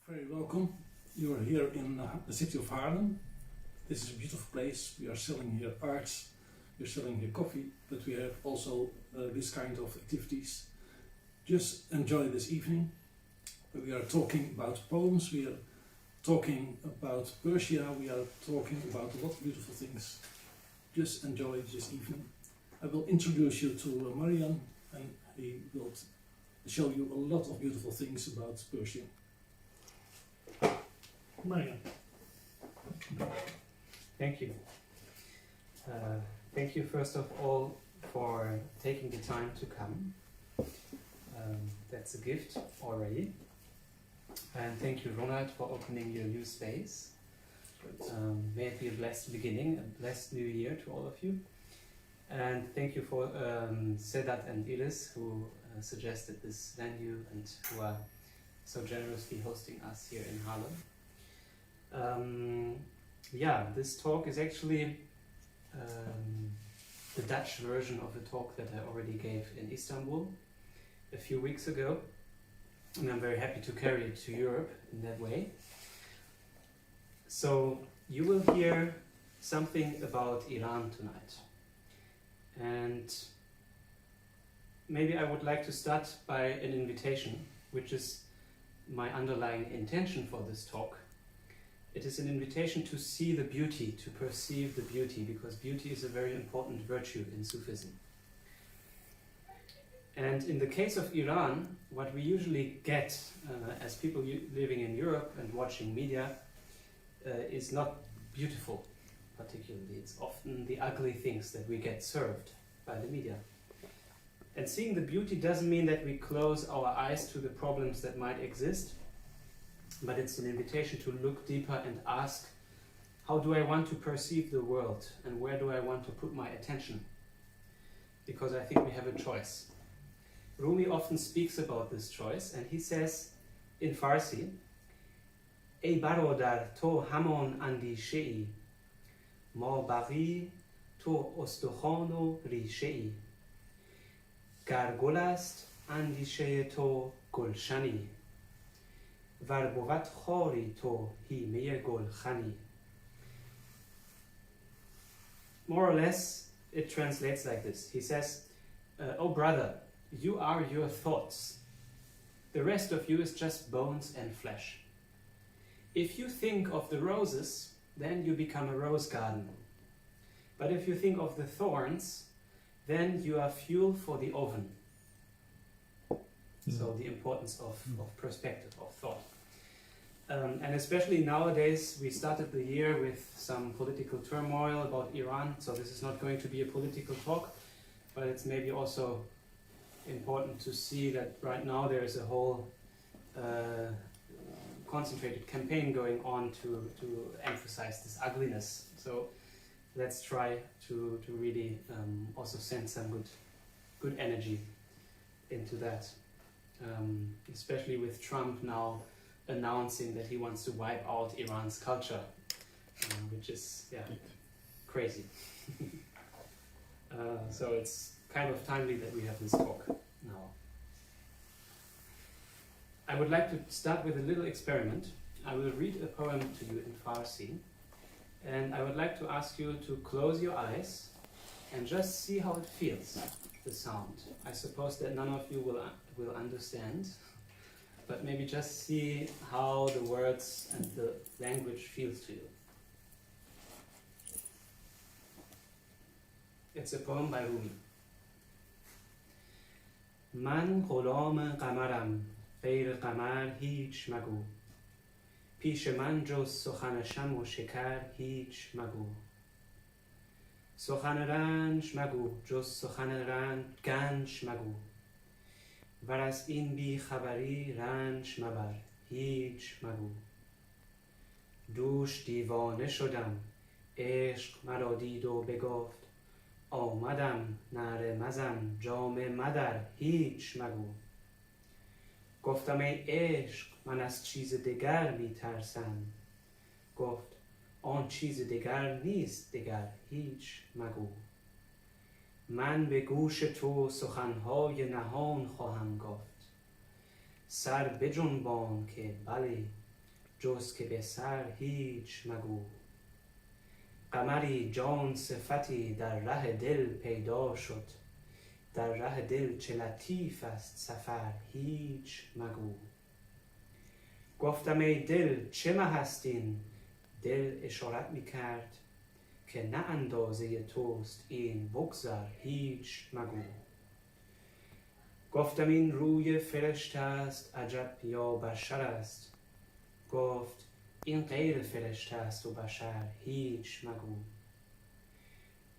Very welcome. You are here in the city of Haarlem. This is a beautiful place. We are selling here arts, we are selling here coffee, but we have also this kind of activities. Just enjoy this evening. We are talking about poems, we are talking about Persia, we are talking about a lot of beautiful things. Just enjoy this evening. I will introduce you to Marian, and he will show you a lot of beautiful things about Persia. Marian. Thank you. Thank you first of all for taking the time to come. That's a gift already. And thank you, Ronald, for opening your new space. May it be a blessed beginning, a blessed new year to all of you. And thank you for Sedat and Iris, who suggested this venue and who are so generously hosting us here in Haarlem. This talk is actually the Dutch version of a talk that I already gave in Istanbul a few weeks ago, and I'm very happy to carry it to Europe in that way. So you will hear something about Iran tonight, and maybe I would like to start by an invitation, which is my underlying intention for this talk. It is an invitation to see the beauty, to perceive the beauty, because beauty is a very important virtue in Sufism. And in the case of Iran, what we usually get as people living in Europe and watching media is not beautiful, particularly. It's often the ugly things that we get served by the media. And seeing the beauty doesn't mean that we close our eyes to the problems that might exist, but it's an invitation to look deeper and ask, how do I want to perceive the world, and where do I want to put my attention? Because I think we have a choice. Rumi often speaks about this choice, and he says in Farsi, Ey barodar to hamon andishe-i, ma baqi to ostokhon o rishe-i, gar gul ast andishe to gulshani, var bod khari to hime gulkhani. More or less, it translates like this. He says, oh brother, you are your thoughts. The rest of you is just bones and flesh. If you think of the roses, then you become a rose garden. But if you think of the thorns, then you are fuel for the oven. So the importance of perspective, of thought. And especially nowadays, we started the year with some political turmoil about Iran, so this is not going to be a political talk, but it's maybe also important to see that right now there is a whole concentrated campaign going on to emphasize this ugliness. So let's try to really also send some good energy into that. Especially with Trump now announcing that he wants to wipe out Iran's culture, which is crazy. So it's kind of timely that we have this talk now. I would like to start with a little experiment. I will read a poem to you in Farsi, and I would like to ask you to close your eyes and just see how it feels, the sound. I suppose that none of you will understand, but maybe just see how the words and the language feels to you. It's a poem by Rumi. Man ghulam qamaram, غیر قمر هیچ مگو. پیش من جز سخن شمع و شکر هیچ مگو. سخن رنج مگو جز سخن رنج گنج مگو. ور از این بی خبری رنج مبر هیچ مگو. دوش دیوانه شدم عشق مرا دید و بگفت آمدم نعره مزن جام مدر هیچ مگو. گفتم ای عشق من از چیز دگر می ترسم. گفت آن چیز دگر نیست دگر هیچ مگو. من به گوش تو سخنهای نهان خواهم گفت. سر بجنبان که بله جز که به سر هیچ مگو. قمری جان صفتی در ره دل پیدا شد، در ره دل چه لطیف است سفر هیچ مگو. گفتم ای دل چه مه است این؟ دل اشارت می کرد که نه اندازه توست این، بگذر هیچ مگو. گفتم این روی فرشته است عجب یا بشر است؟ گفت این غیر فرشته است و بشر هیچ مگو.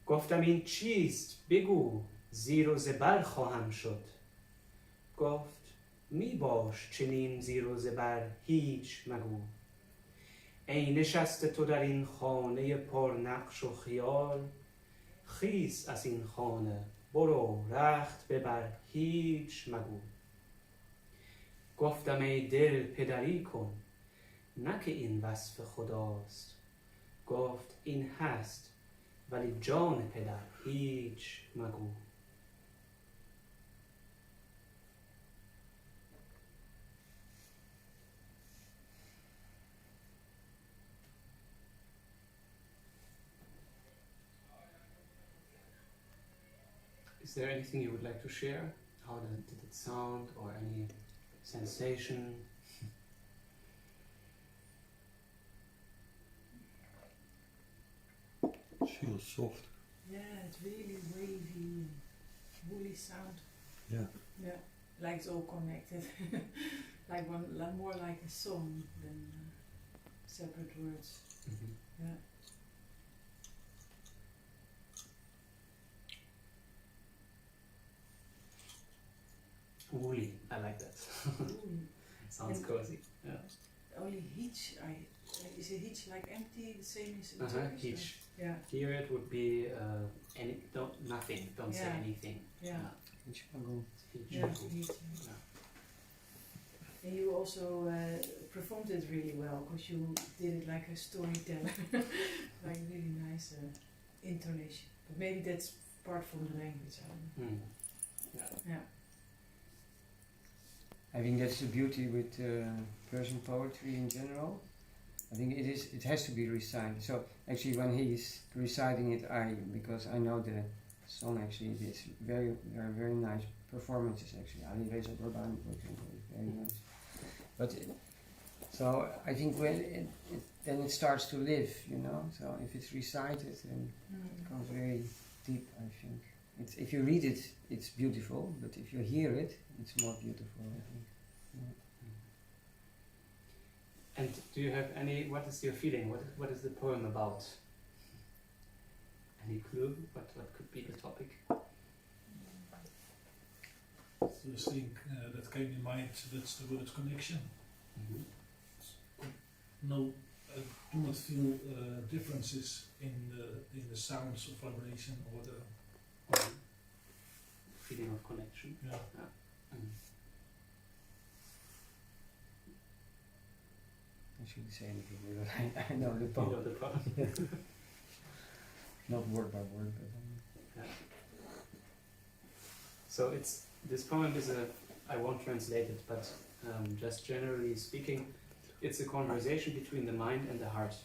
گفتم این چیست بگو زیر و زبر خواهم شد. گفت می باش چنین زیر و زبر هیچ مگو. ای نشست تو در این خانه پر نقش و خیال، خیس از این خانه برو رخت ببر هیچ مگو. گفتم ای دل پدری کن، نه که این وصف خداست. گفت این هست ولی جان پدر هیچ مگو. Is there anything you would like to share? How did it sound, or any sensation? It feels soft. Yeah, it's really wavy, woolly sound. Yeah. Yeah, like it's all connected. More like a song than separate words. Mm-hmm. Yeah. Woolly, I like that. Sounds cozy. Yeah. Only hitch, is a hitch like empty, the same as in Turkish? Hitch. Yeah. Here it would be nothing. Don't say Yeah. anything. Yeah. Hitch. Yeah, hitch. Yeah. And you also performed it really well, because you did it like a storyteller, like really nice intonation. But maybe that's part from the language. I don't know. Yeah. I think that's the beauty with Persian poetry in general. I think it has to be recited. So actually when he's reciting it, because I know the song actually, it's very nice performances actually. Ali Reza Gurbani, for example, is very nice. But so I think when then it starts to live, you know. So if it's recited, then it becomes very deep. I think if you read it, it's beautiful. But if you hear it, it's more beautiful. I think. Yeah. And do you have what is your feeling? What is the poem about? Any clue? What could be the topic? The thing that came in mind, that's the word connection. Mm-hmm. No, I do not feel differences in the sounds of vibration or the Feeling of connection. yeah. Mm. I shouldn't say anything because I know the poem. You know the poem. Not word by word, but. Yeah. So this poem is I won't translate it, but just generally speaking, it's a conversation between the mind and the heart.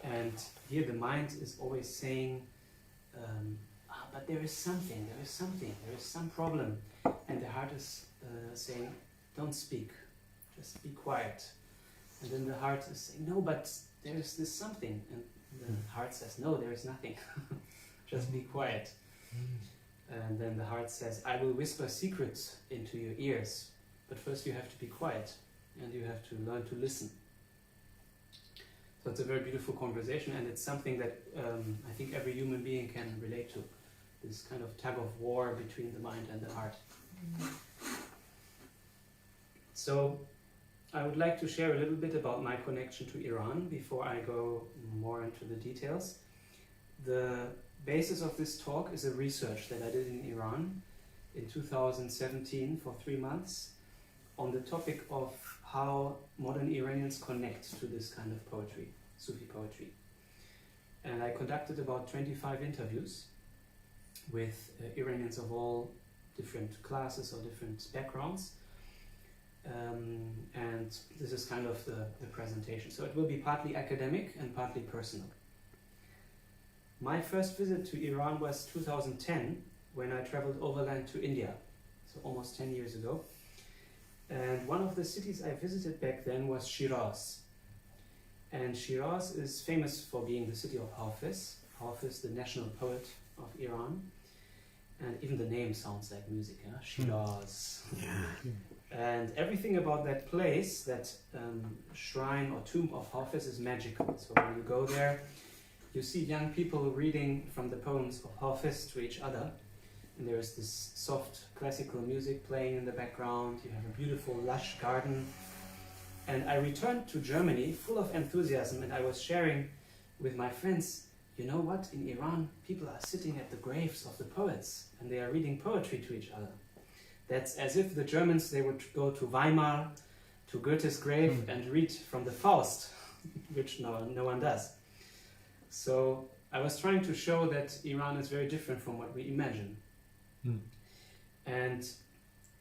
And here the mind is always saying, but there is something, there is some problem. And the heart is saying, don't speak, just be quiet. And then the heart is saying, no, but there is this something. And the heart says, no, there is nothing, just be quiet. And then the heart says, I will whisper secrets into your ears, but first you have to be quiet and you have to learn to listen. So it's a very beautiful conversation, and it's something that I think every human being can relate to, this kind of tug of war between the mind and the heart. So I would like to share a little bit about my connection to Iran before I go more into the details. The basis of this talk is a research that I did in Iran in 2017 for 3 months on the topic of how modern Iranians connect to this kind of poetry, Sufi poetry. And I conducted about 25 interviews with Iranians of all different classes or different backgrounds. and this is kind of the presentation. So it will be partly academic and partly personal. My first visit to Iran was 2010, when I traveled overland to India, so almost 10 years ago. And one of the cities I visited back then was Shiraz. And Shiraz is famous for being the city of Hafez. Hafez, the national poet of Iran. And even the name sounds like music, yeah? Shiraz. And everything about that place, that shrine or tomb of Hafez, is magical. So when you go there, you see young people reading from the poems of Hafez to each other. And there is this soft classical music playing in the background. You have a beautiful, lush garden. And I returned to Germany full of enthusiasm, and I was sharing with my friends, you know what, in Iran, people are sitting at the graves of the poets, and they are reading poetry to each other. That's as if the Germans, they would go to Weimar, to Goethe's grave, and read from the Faust, which no one does. So I was trying to show that Iran is very different from what we imagine. And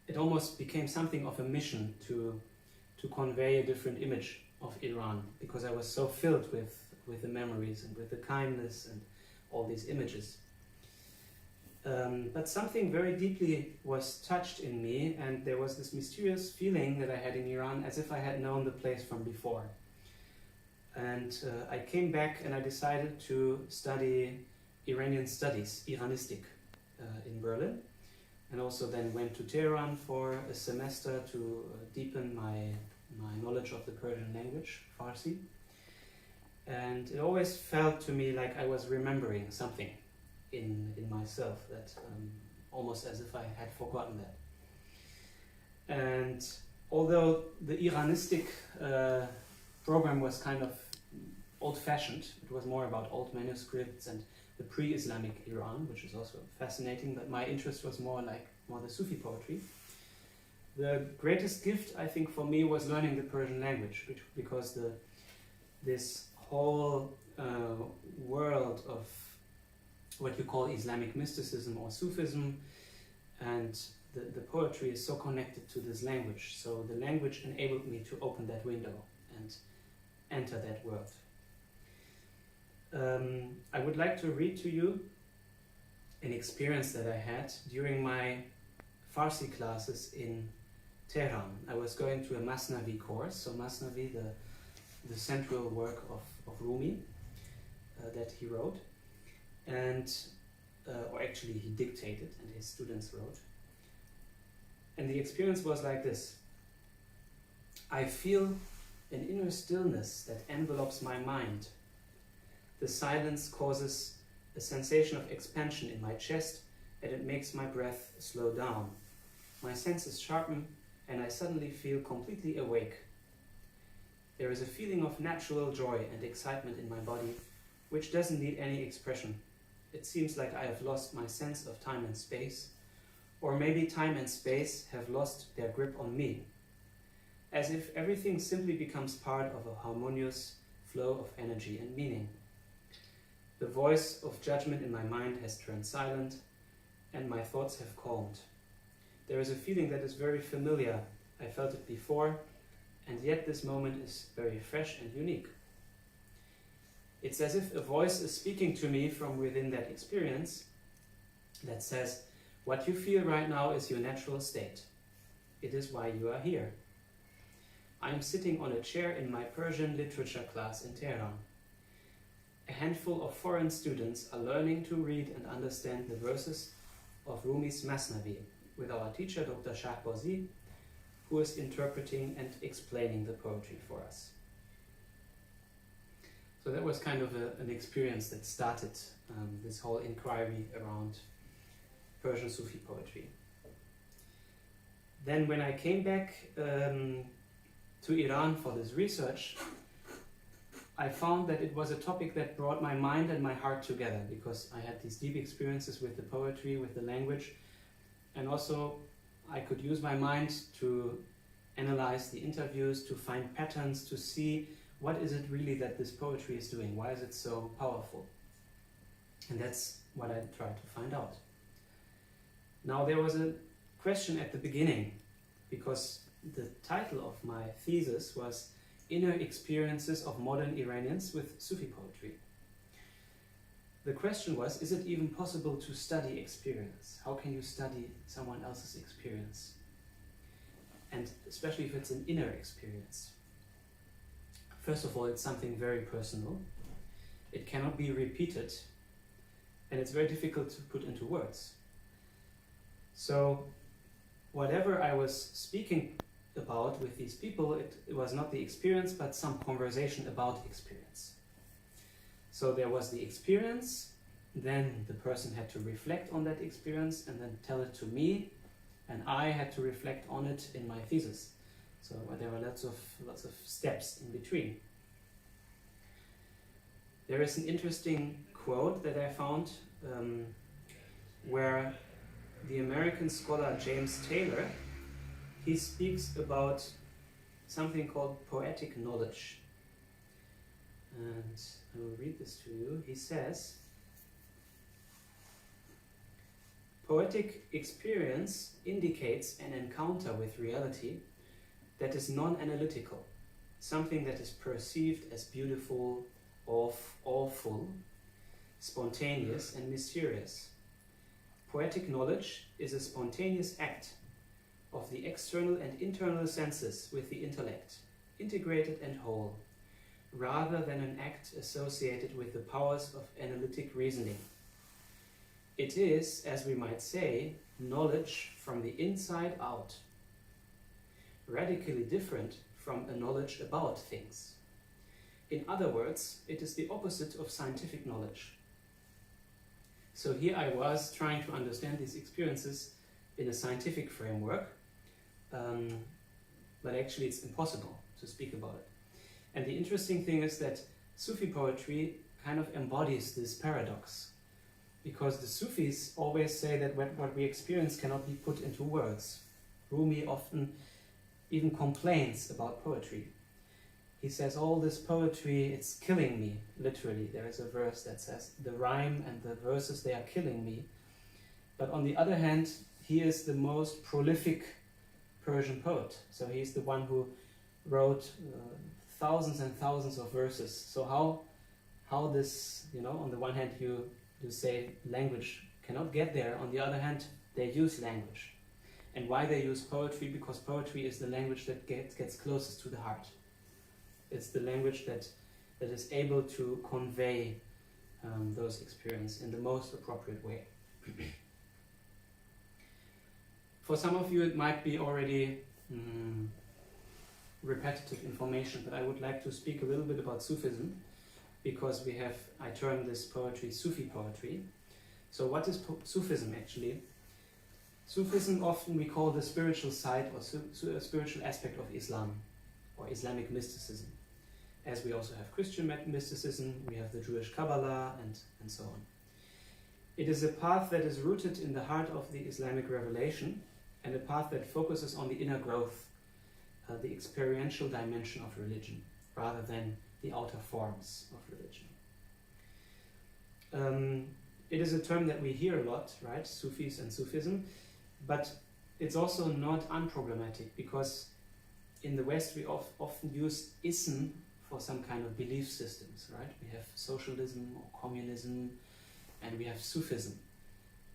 it almost became something of a mission to convey a different image of Iran, because I was so filled with the memories and with the kindness and all these images. But something very deeply was touched in me, and there was this mysterious feeling that I had in Iran, as if I had known the place from before. And I came back and I decided to study Iranian studies, Iranistic, in Berlin, and also then went to Tehran for a semester to deepen my knowledge of the Persian language, Farsi. And it always felt to me like I was remembering something in myself, that almost as if I had forgotten that. And although the Iranistic program was kind of old-fashioned, it was more about old manuscripts and the pre-Islamic Iran, which is also fascinating, but my interest was more the Sufi poetry. The greatest gift, I think, for me was learning the Persian language, because this whole world of what you call Islamic mysticism or Sufism, and the poetry is so connected to this language. So the language enabled me to open that window and enter that world. I would like to read to you an experience that I had during my Farsi classes in Tehran. I was going to a Masnavi course, so Masnavi, the central work of Rumi that he wrote, and or actually he dictated and his students wrote. And the experience was like this. I feel an inner stillness that envelopes my mind. The silence causes a sensation of expansion in my chest, and it makes my breath slow down. My senses sharpen, and I suddenly feel completely awake. There is a feeling of natural joy and excitement in my body, which doesn't need any expression. It seems like I have lost my sense of time and space, or maybe time and space have lost their grip on me, as if everything simply becomes part of a harmonious flow of energy and meaning. The voice of judgment in my mind has turned silent, and my thoughts have calmed. There is a feeling that is very familiar. I felt it before, and yet this moment is very fresh and unique. It's as if a voice is speaking to me from within that experience that says, what you feel right now is your natural state. It is why you are here. I am sitting on a chair in my Persian literature class in Tehran. A handful of foreign students are learning to read and understand the verses of Rumi's Masnavi with our teacher, Dr. Shahbazi, who is interpreting and explaining the poetry for us. So that was kind of an experience that started this whole inquiry around Persian Sufi poetry. Then when I came back to Iran for this research, I found that it was a topic that brought my mind and my heart together, because I had these deep experiences with the poetry, with the language, and also I could use my mind to analyze the interviews, to find patterns, to see what is it really that this poetry is doing, why is it so powerful? And that's what I tried to find out. Now there was a question at the beginning, because the title of my thesis was Inner Experiences of Modern Iranians with Sufi Poetry. The question was, is it even possible to study experience? How can you study someone else's experience? And especially if it's an inner experience. First of all, it's something very personal. It cannot be repeated, and it's very difficult to put into words. So, whatever I was speaking about with these people, it was not the experience, but some conversation about experience. So there was the experience, then the person had to reflect on that experience and then tell it to me, and I had to reflect on it in my thesis. So there were lots of steps in between. There is an interesting quote that I found where the American scholar James Taylor, he speaks about something called poetic knowledge. And I will read this to you. He says, poetic experience indicates an encounter with reality that is non-analytical, something that is perceived as beautiful, awful, spontaneous and mysterious. Poetic knowledge is a spontaneous act of the external and internal senses with the intellect, integrated and whole, rather than an act associated with the powers of analytic reasoning. It is, as we might say, knowledge from the inside out, radically different from a knowledge about things. In other words, it is the opposite of scientific knowledge. So here I was trying to understand these experiences in a scientific framework, but actually it's impossible to speak about it. And the interesting thing is that Sufi poetry kind of embodies this paradox, because the Sufis always say that what we experience cannot be put into words. Rumi often even complains about poetry. He says, all this poetry, it's killing me, literally. There is a verse that says, the rhyme and the verses, they are killing me. But on the other hand, he is the most prolific Persian poet. So he's the one who wrote thousands and thousands of verses. So how this, on the one hand you say language cannot get there, on the other hand they use language. And why they use poetry? Because poetry is the language that gets closest to the heart. It's the language that is able to convey those experiences in the most appropriate way. For some of you it might be already repetitive information, but I would like to speak a little bit about Sufism, because I term this poetry Sufi poetry. So what is Sufism actually? Sufism often we call the spiritual side or spiritual aspect of Islam or Islamic mysticism. As we also have Christian mysticism, we have the Jewish Kabbalah and so on. It is a path that is rooted in the heart of the Islamic revelation and a path that focuses on the inner growth, the experiential dimension of religion, rather than the outer forms of religion. It is a term that we hear a lot, right? Sufis and Sufism, but it's also not unproblematic, because in the West we often use ism for some kind of belief systems, right? We have socialism or communism, and we have Sufism.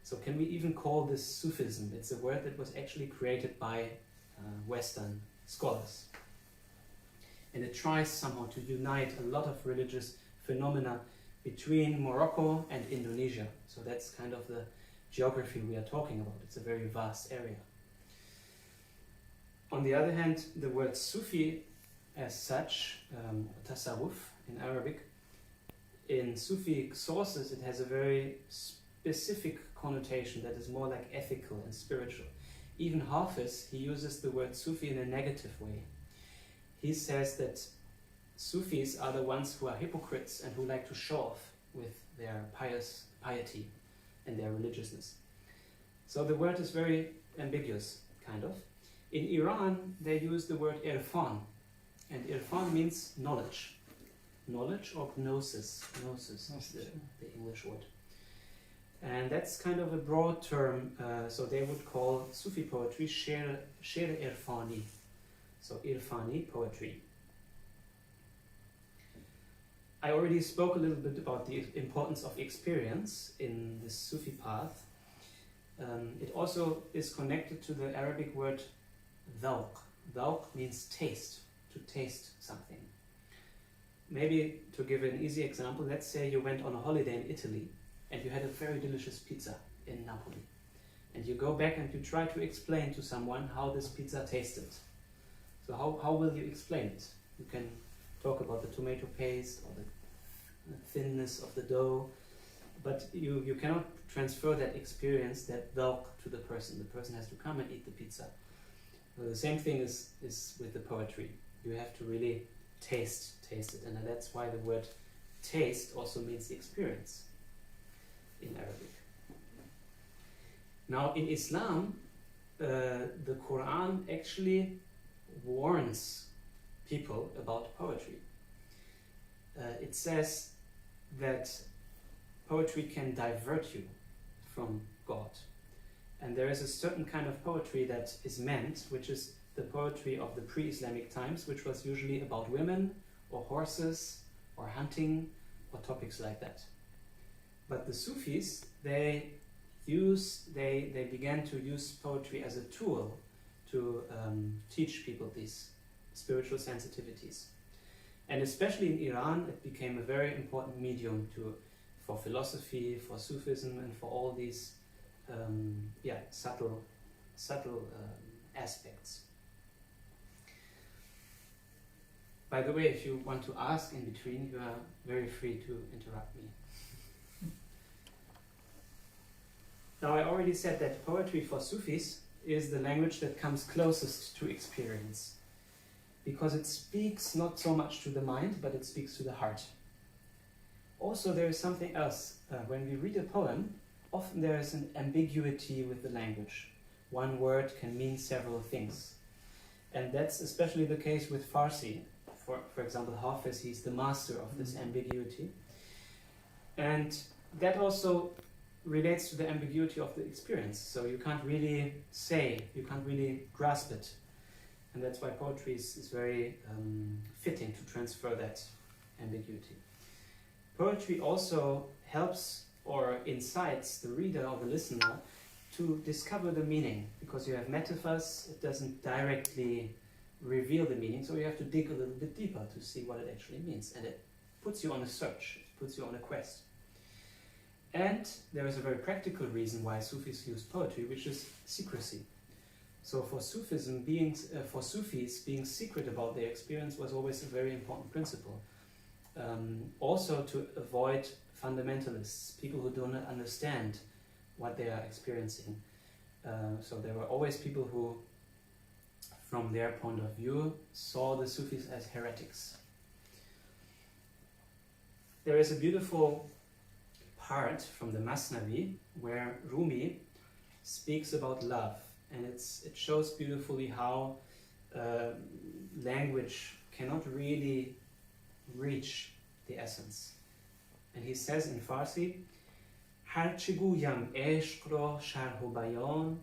So can we even call this Sufism? It's a word that was actually created by Western scholars. And it tries somehow to unite a lot of religious phenomena between Morocco and Indonesia. So that's kind of the geography we are talking about. It's a very vast area. On the other hand, the word Sufi as such, tasawwuf in Arabic, in Sufi sources it has a very specific connotation that is more like ethical and spiritual. Even Hafez, he uses the word Sufi in a negative way. He says that Sufis are the ones who are hypocrites and who like to show off with their piety and their religiousness. So the word is very ambiguous, kind of. In Iran, they use the word irfan, and irfan means knowledge. Knowledge or gnosis. Gnosis is the English word. And that's kind of a broad term, so they would call Sufi poetry Sher irfani. So irfani, poetry. I already spoke a little bit about the importance of experience in the Sufi path. It also is connected to the Arabic word dhawq. Dhawq means taste, to taste something. Maybe to give an easy example, let's say you went on a holiday in Italy and you had a very delicious pizza in Napoli. And you go back and you try to explain to someone how this pizza tasted. So how will you explain it? You can talk about the tomato paste or the thinness of the dough, but you cannot transfer that experience, that dhawq, to the person. The person has to come and eat the pizza. So the same thing is with the poetry. You have to really taste it, and that's why the word taste also means experience in Arabic. Now in Islam, the Quran actually warns people about poetry. It says that poetry can divert you from God. And there is a certain kind of poetry that is meant, which is the poetry of the pre-Islamic times, which was usually about women or horses or hunting or topics like that. But the Sufis, they began to use poetry as a tool to teach people these spiritual sensitivities. And especially in Iran, it became a very important medium for philosophy, for Sufism, and for all these subtle aspects. By the way, if you want to ask in between, you are very free to interrupt me. Now, I already said that poetry for Sufis is the language that comes closest to experience, because it speaks not so much to the mind, but it speaks to the heart. Also, there is something else. When we read a poem, often there is an ambiguity with the language. One word can mean several things. And that's especially the case with Farsi. For example, Hafez, he's the master of this ambiguity. And that also relates to the ambiguity of the experience. So you can't really grasp it. And that's why poetry is very fitting to transfer that ambiguity. Poetry also helps or incites the reader or the listener to discover the meaning, because you have metaphors. It doesn't directly reveal the meaning, so you have to dig a little bit deeper to see what it actually means, and it puts you on a search, it puts you on a quest. And there is a very practical reason why Sufis use poetry, which is secrecy. So for Sufism, for Sufis, being secret about their experience was always a very important principle. Also to avoid fundamentalists, people who do not understand what they are experiencing. So there were always people who, from their point of view, saw the Sufis as heretics. There is a beautiful part from the Masnavi where Rumi speaks about love, and it shows beautifully how language cannot really reach the essence. And he says in Farsi, هرچه گویم عشق را شرح و بیان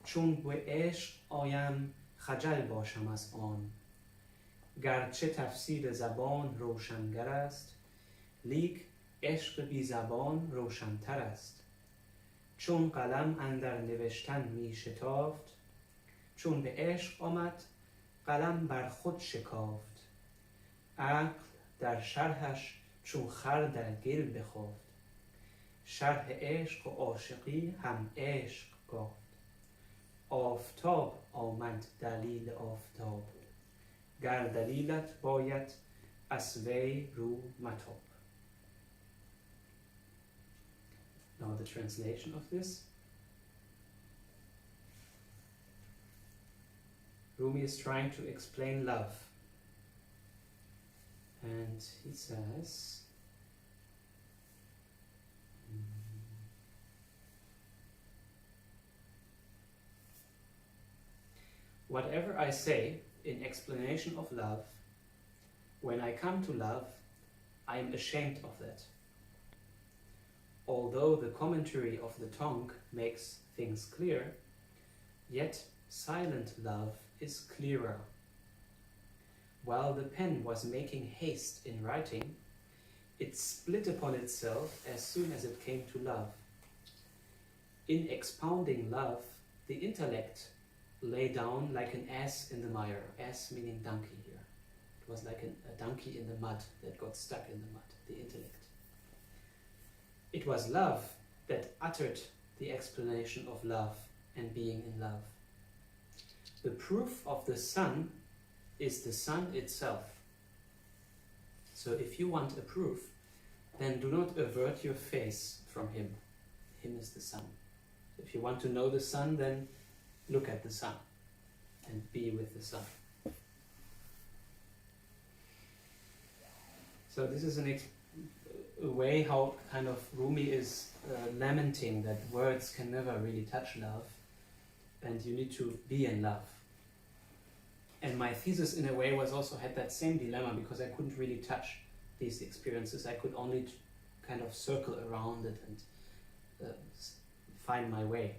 چون به عشق آیم خجل باشم از آن گرچه تفسیر زبان روشنگر است لیک عشق بی زبان روشنتر است چون قلم اندر نوشتن می شتافت چون به عشق آمد قلم بر خود شکافت عقل در شرحش چون خر در گل بخفت شرح عشق و عاشقی هم عشق گفت آفتاب آمد دلیل آفتاب گر دلیلت باید از وی رو متاب. Now the translation of this. Rumi is trying to explain love. And he says, whatever I say in explanation of love, when I come to love, I am ashamed of that. Although the commentary of the tongue makes things clear, yet silent love is clearer while the pen was making haste in writing, it split upon itself as soon as it came to love. In expounding love, the intellect lay down like an ass in the mire, ass meaning donkey here. It was like a donkey in the mud that got stuck in the mud, the intellect. It was love that uttered the explanation of love and being in love. The proof of the sun is the sun itself. So if you want a proof, then do not avert your face from him. Him is the sun. If you want to know the sun, then look at the sun and be with the sun. So this is a way how kind of Rumi is lamenting that words can never really touch love, and you need to be in love. And my thesis in a way was also had that same dilemma, because I couldn't really touch these experiences. I could only kind of circle around it and find my way.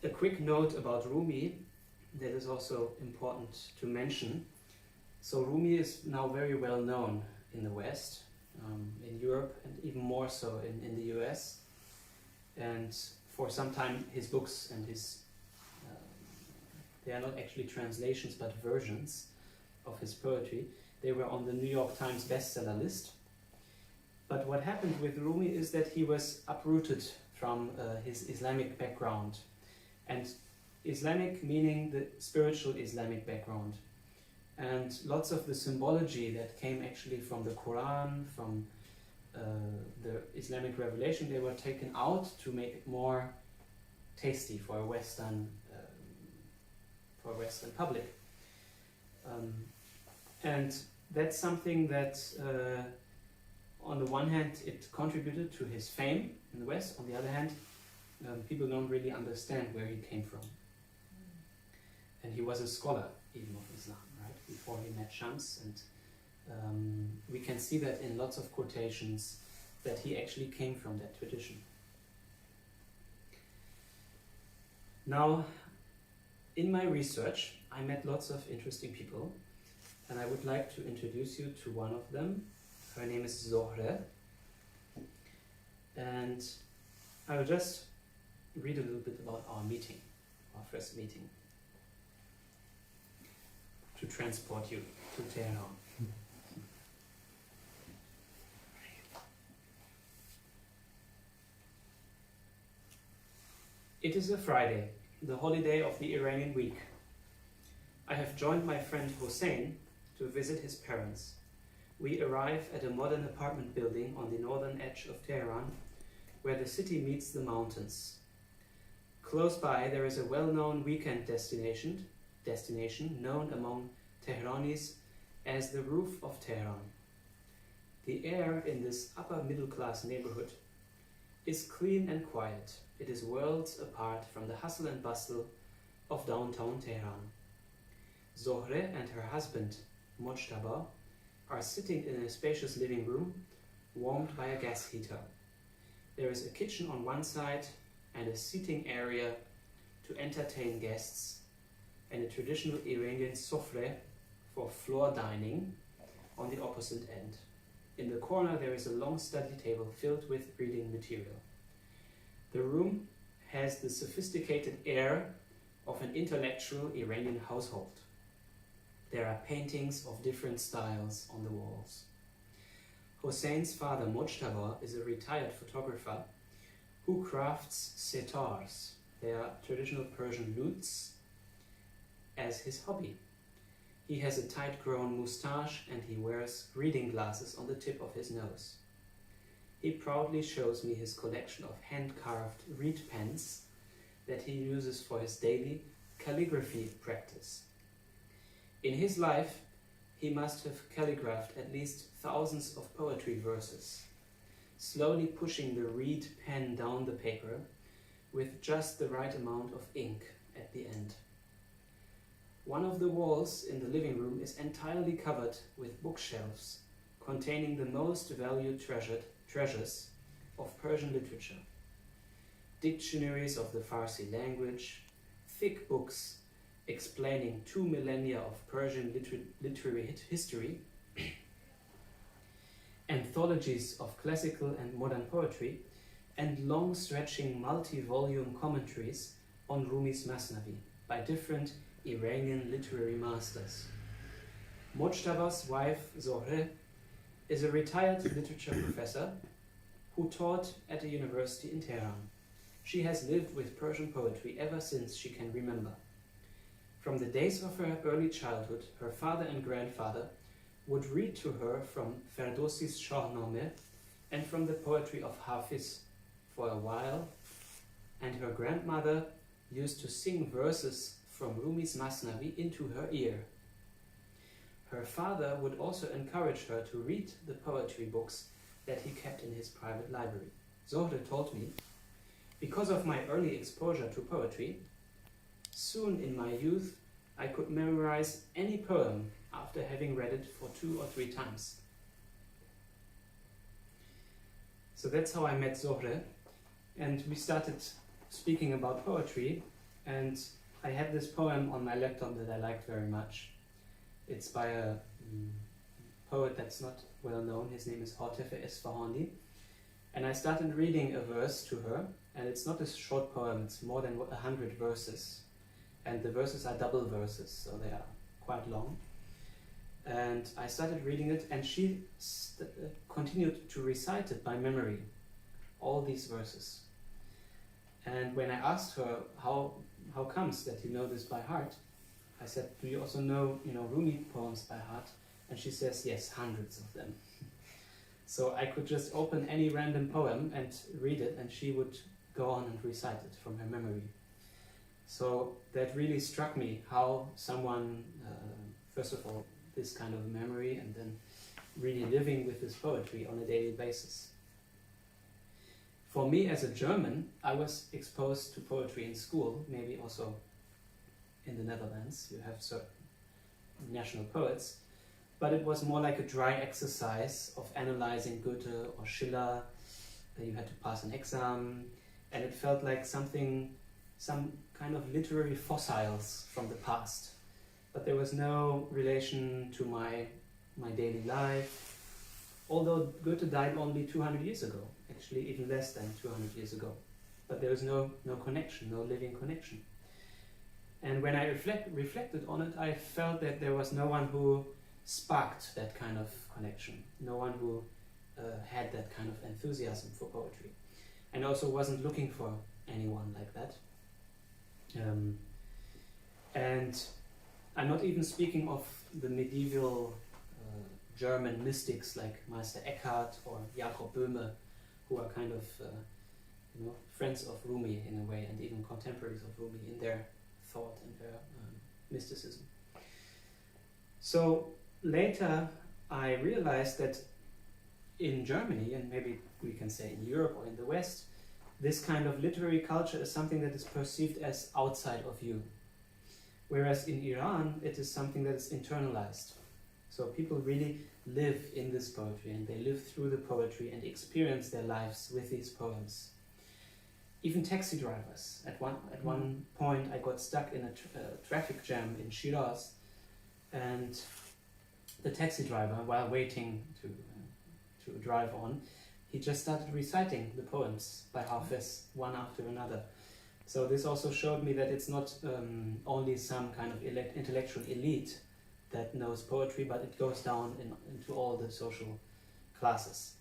A quick note about Rumi that is also important to mention. So Rumi is now very well known in the West, in Europe, and even more so in the US. And for some time his books and his, they are not actually translations but versions of his poetry. They were on the New York Times bestseller list. But what happened with Rumi is that he was uprooted from his Islamic background. And Islamic meaning the spiritual Islamic background. And lots of the symbology that came actually from the Quran, from the Islamic revelation, they were taken out to make it more tasty for a Western public. And that's something that, on the one hand, it contributed to his fame in the West. On the other hand, people don't really understand where he came from. And he was a scholar even of Islam, right? Before he met Shams, and we can see that in lots of quotations that he actually came from that tradition. Now, in my research, I met lots of interesting people, and I would like to introduce you to one of them. Her name is Zohre, and I will just read a little bit about our meeting, our first meeting, to transport you to Tehran. It is a Friday, the holiday of the Iranian week. I have joined my friend Hossein to visit his parents. We arrive at a modern apartment building on the northern edge of Tehran, where the city meets the mountains. Close by, there is a well-known weekend destination known among Tehranis as the Roof of Tehran. The air in this upper middle-class neighborhood is clean and quiet. It is worlds apart from the hustle and bustle of downtown Tehran. Zohre and her husband, Mojtaba, are sitting in a spacious living room, warmed by a gas heater. There is a kitchen on one side and a seating area to entertain guests, and a traditional Iranian sofre for floor dining on the opposite end. In the corner there is a long study table filled with reading material. The room has the sophisticated air of an intellectual Iranian household. There are paintings of different styles on the walls. Hossein's father, Mojtaba, is a retired photographer who crafts setars, they are traditional Persian lutes, as his hobby. He has a tight-grown moustache and he wears reading glasses on the tip of his nose. He proudly shows me his collection of hand-carved reed pens that he uses for his daily calligraphy practice. In his life, he must have calligraphed at least thousands of poetry verses, slowly pushing the reed pen down the paper with just the right amount of ink at the end. One of the walls in the living room is entirely covered with bookshelves containing the most valued treasures of Persian literature. Dictionaries of the Farsi language, thick books explaining 2 millennia of Persian literary history, anthologies of classical and modern poetry, and long-stretching multi-volume commentaries on Rumi's Masnavi by different Iranian literary masters. Mojtaba's wife, Zohre, is a retired literature professor who taught at a university in Tehran. She has lived with Persian poetry ever since she can remember. From the days of her early childhood, her father and grandfather would read to her from Ferdowsi's Shahnameh and from the poetry of Hafez for a while, and her grandmother used to sing verses from Rumi's Masnavi into her ear. Her father would also encourage her to read the poetry books that he kept in his private library. Zohre told me, because of my early exposure to poetry, soon in my youth I could memorize any poem after having read it for 2 or 3 times. So that's how I met Zohre, and we started speaking about poetry, and I had this poem on my laptop that I liked very much. It's by a poet that's not well known. His name is Hafez, and I started reading a verse to her, and it's not a short poem, it's more than 100 verses, and the verses are double verses, so they are quite long. And I started reading it, and she continued to recite it by memory, all these verses. And when I asked her, how comes that you know this by heart, I said, do you also know Rumi poems by heart? And she says, yes, hundreds of them. So I could just open any random poem and read it, and she would go on and recite it from her memory. So that really struck me, how someone, first of all, this kind of memory, and then really living with this poetry on a daily basis. For me as a German, I was exposed to poetry in school, maybe also in the Netherlands. You have certain national poets, but it was more like a dry exercise of analyzing Goethe or Schiller. You had to pass an exam, and it felt like some kind of literary fossils from the past. But there was no relation to my daily life, although Goethe died only 200 years ago, actually even less than 200 years ago. But there was no connection, no living connection. And when I reflected on it, I felt that there was no one who sparked that kind of connection, no one who had that kind of enthusiasm for poetry, and also wasn't looking for anyone like that. And I'm not even speaking of the medieval German mystics like Meister Eckhart or Jakob Böhme, who are kind of friends of Rumi in a way, and even contemporaries of Rumi in their thought and their mysticism. So later I realized that in Germany, and maybe we can say in Europe or in the West, this kind of literary culture is something that is perceived as outside of you. Whereas in Iran, it is something that is internalized. So people really live in this poetry, and they live through the poetry and experience their lives with these poems. Even taxi drivers. At one point, I got stuck in a traffic jam in Shiraz, and the taxi driver, while waiting to drive on, he just started reciting the poems by Hafez, one after another. So this also showed me that it's not only some kind of intellectual elite that knows poetry, but it goes down into all the social classes.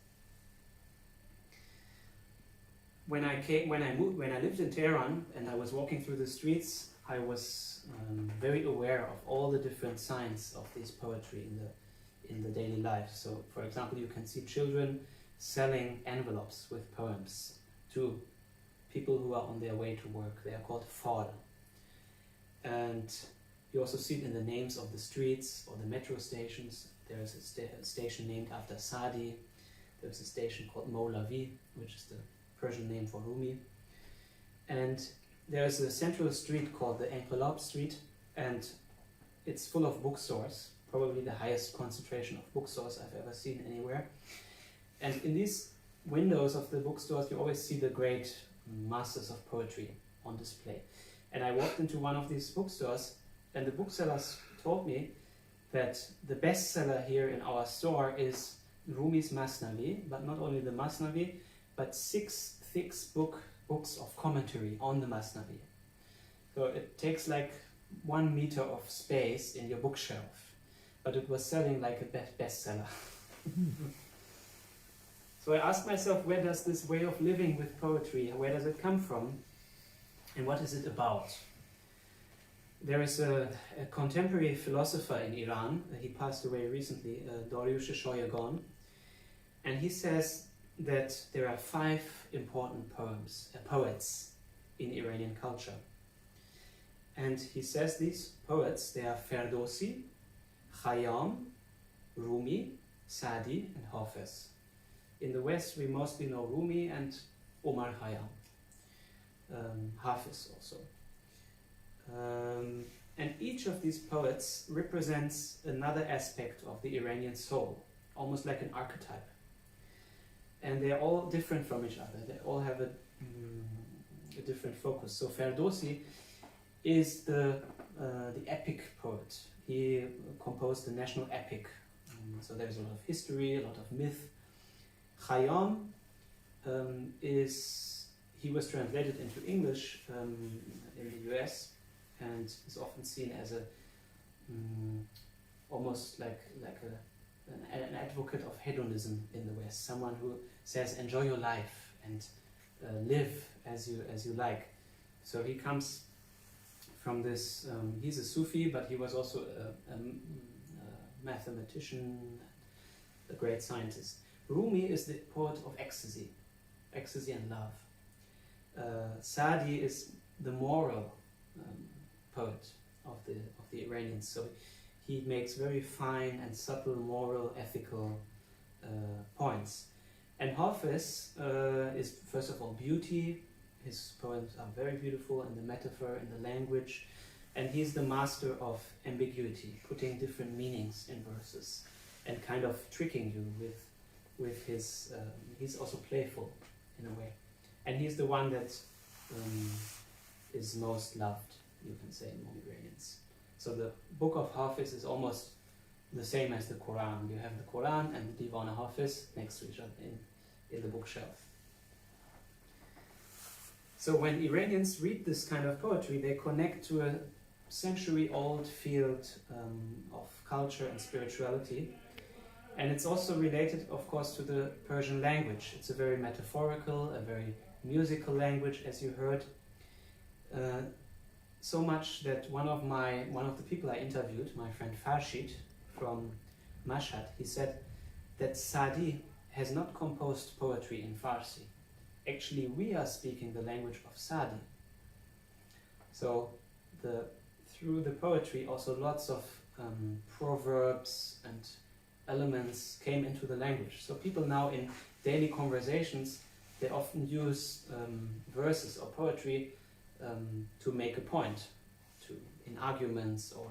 When I lived in Tehran and I was walking through the streets, I was very aware of all the different signs of this poetry in the daily life. So, for example, you can see children selling envelopes with poems to people who are on their way to work. They are called far. And you also see it in the names of the streets or the metro stations. There is a station named after Sadi. There's a station called Molavi, which is the Persian name for Rumi. And there's a central street called the Inqilab Street, and it's full of bookstores, probably the highest concentration of bookstores I've ever seen anywhere. And in these windows of the bookstores, you always see the great masters of poetry on display. And I walked into one of these bookstores, And the booksellers told me that the bestseller here in our store is Rumi's Masnavi, but not only the Masnavi, but 6 thick books of commentary on the Masnavi. So it takes like 1 meter of space in your bookshelf, but it was selling like a bestseller. So I asked myself, where does this way of living with poetry, where does it come from, and what is it about? There is a contemporary philosopher in Iran, he passed away recently, Dariush Shoyagan, and he says that there are 5 important poets in Iranian culture. And he says these poets, they are Ferdowsi, Khayyam, Rumi, Sadi, and Hafez. In the West, we mostly know Rumi and Omar Khayyam, Hafez also. And each of these poets represents another aspect of the Iranian soul, almost like an archetype. And they're all different from each other. They all have a different focus. So Ferdowsi is the epic poet. He composed the national epic. So there's a lot of history, a lot of myth. Khayyam he was translated into English in the US and is often seen as almost like an advocate of hedonism in the West, someone who says enjoy your life and live as you like. So he comes from this. He's a Sufi, but he was also a mathematician, a great scientist. Rumi is the poet of ecstasy and love. Sadi is the moral poet of the Iranians. So he makes very fine and subtle moral, ethical points. And Hafez is first of all beauty. His poems are very beautiful in the metaphor, in the language, and he's the master of ambiguity, putting different meanings in verses and kind of tricking you with his. He's also playful in a way, and he's the one that is most loved, you can say, among Iranians. So the book of Hafez is almost the same as the Quran. You have the Quran and the Divan Hafez next to each other in the bookshelf. So when Iranians read this kind of poetry, they connect to a century-old field of culture and spirituality. And it's also related, of course, to the Persian language. It's a very metaphorical, a very musical language, as you heard. So much that one of the people I interviewed, my friend Farshid from Mashhad, he said that Sadi has not composed poetry in Farsi. Actually, we are speaking the language of Sadi. So through the poetry, also lots of proverbs and elements came into the language. So people now in daily conversations, they often use verses or poetry to make a point, in arguments or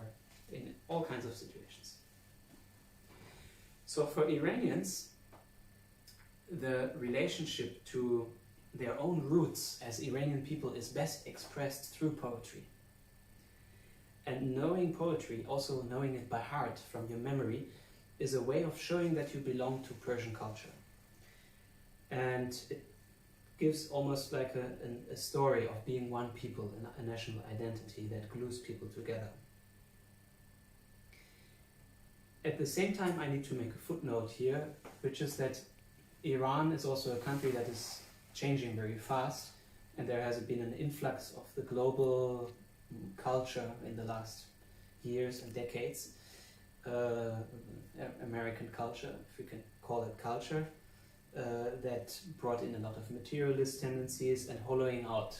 in all kinds of situations. So for Iranians, the relationship to their own roots as Iranian people is best expressed through poetry. And knowing poetry, also knowing it by heart from your memory, is a way of showing that you belong to Persian culture. And it gives almost like a story of being one people, a national identity that glues people together. At the same time, I need to make a footnote here, which is that Iran is also a country that is changing very fast, and there has been an influx of the global culture in the last years and decades. American culture, if you can call it culture, that brought in a lot of materialist tendencies and hollowing out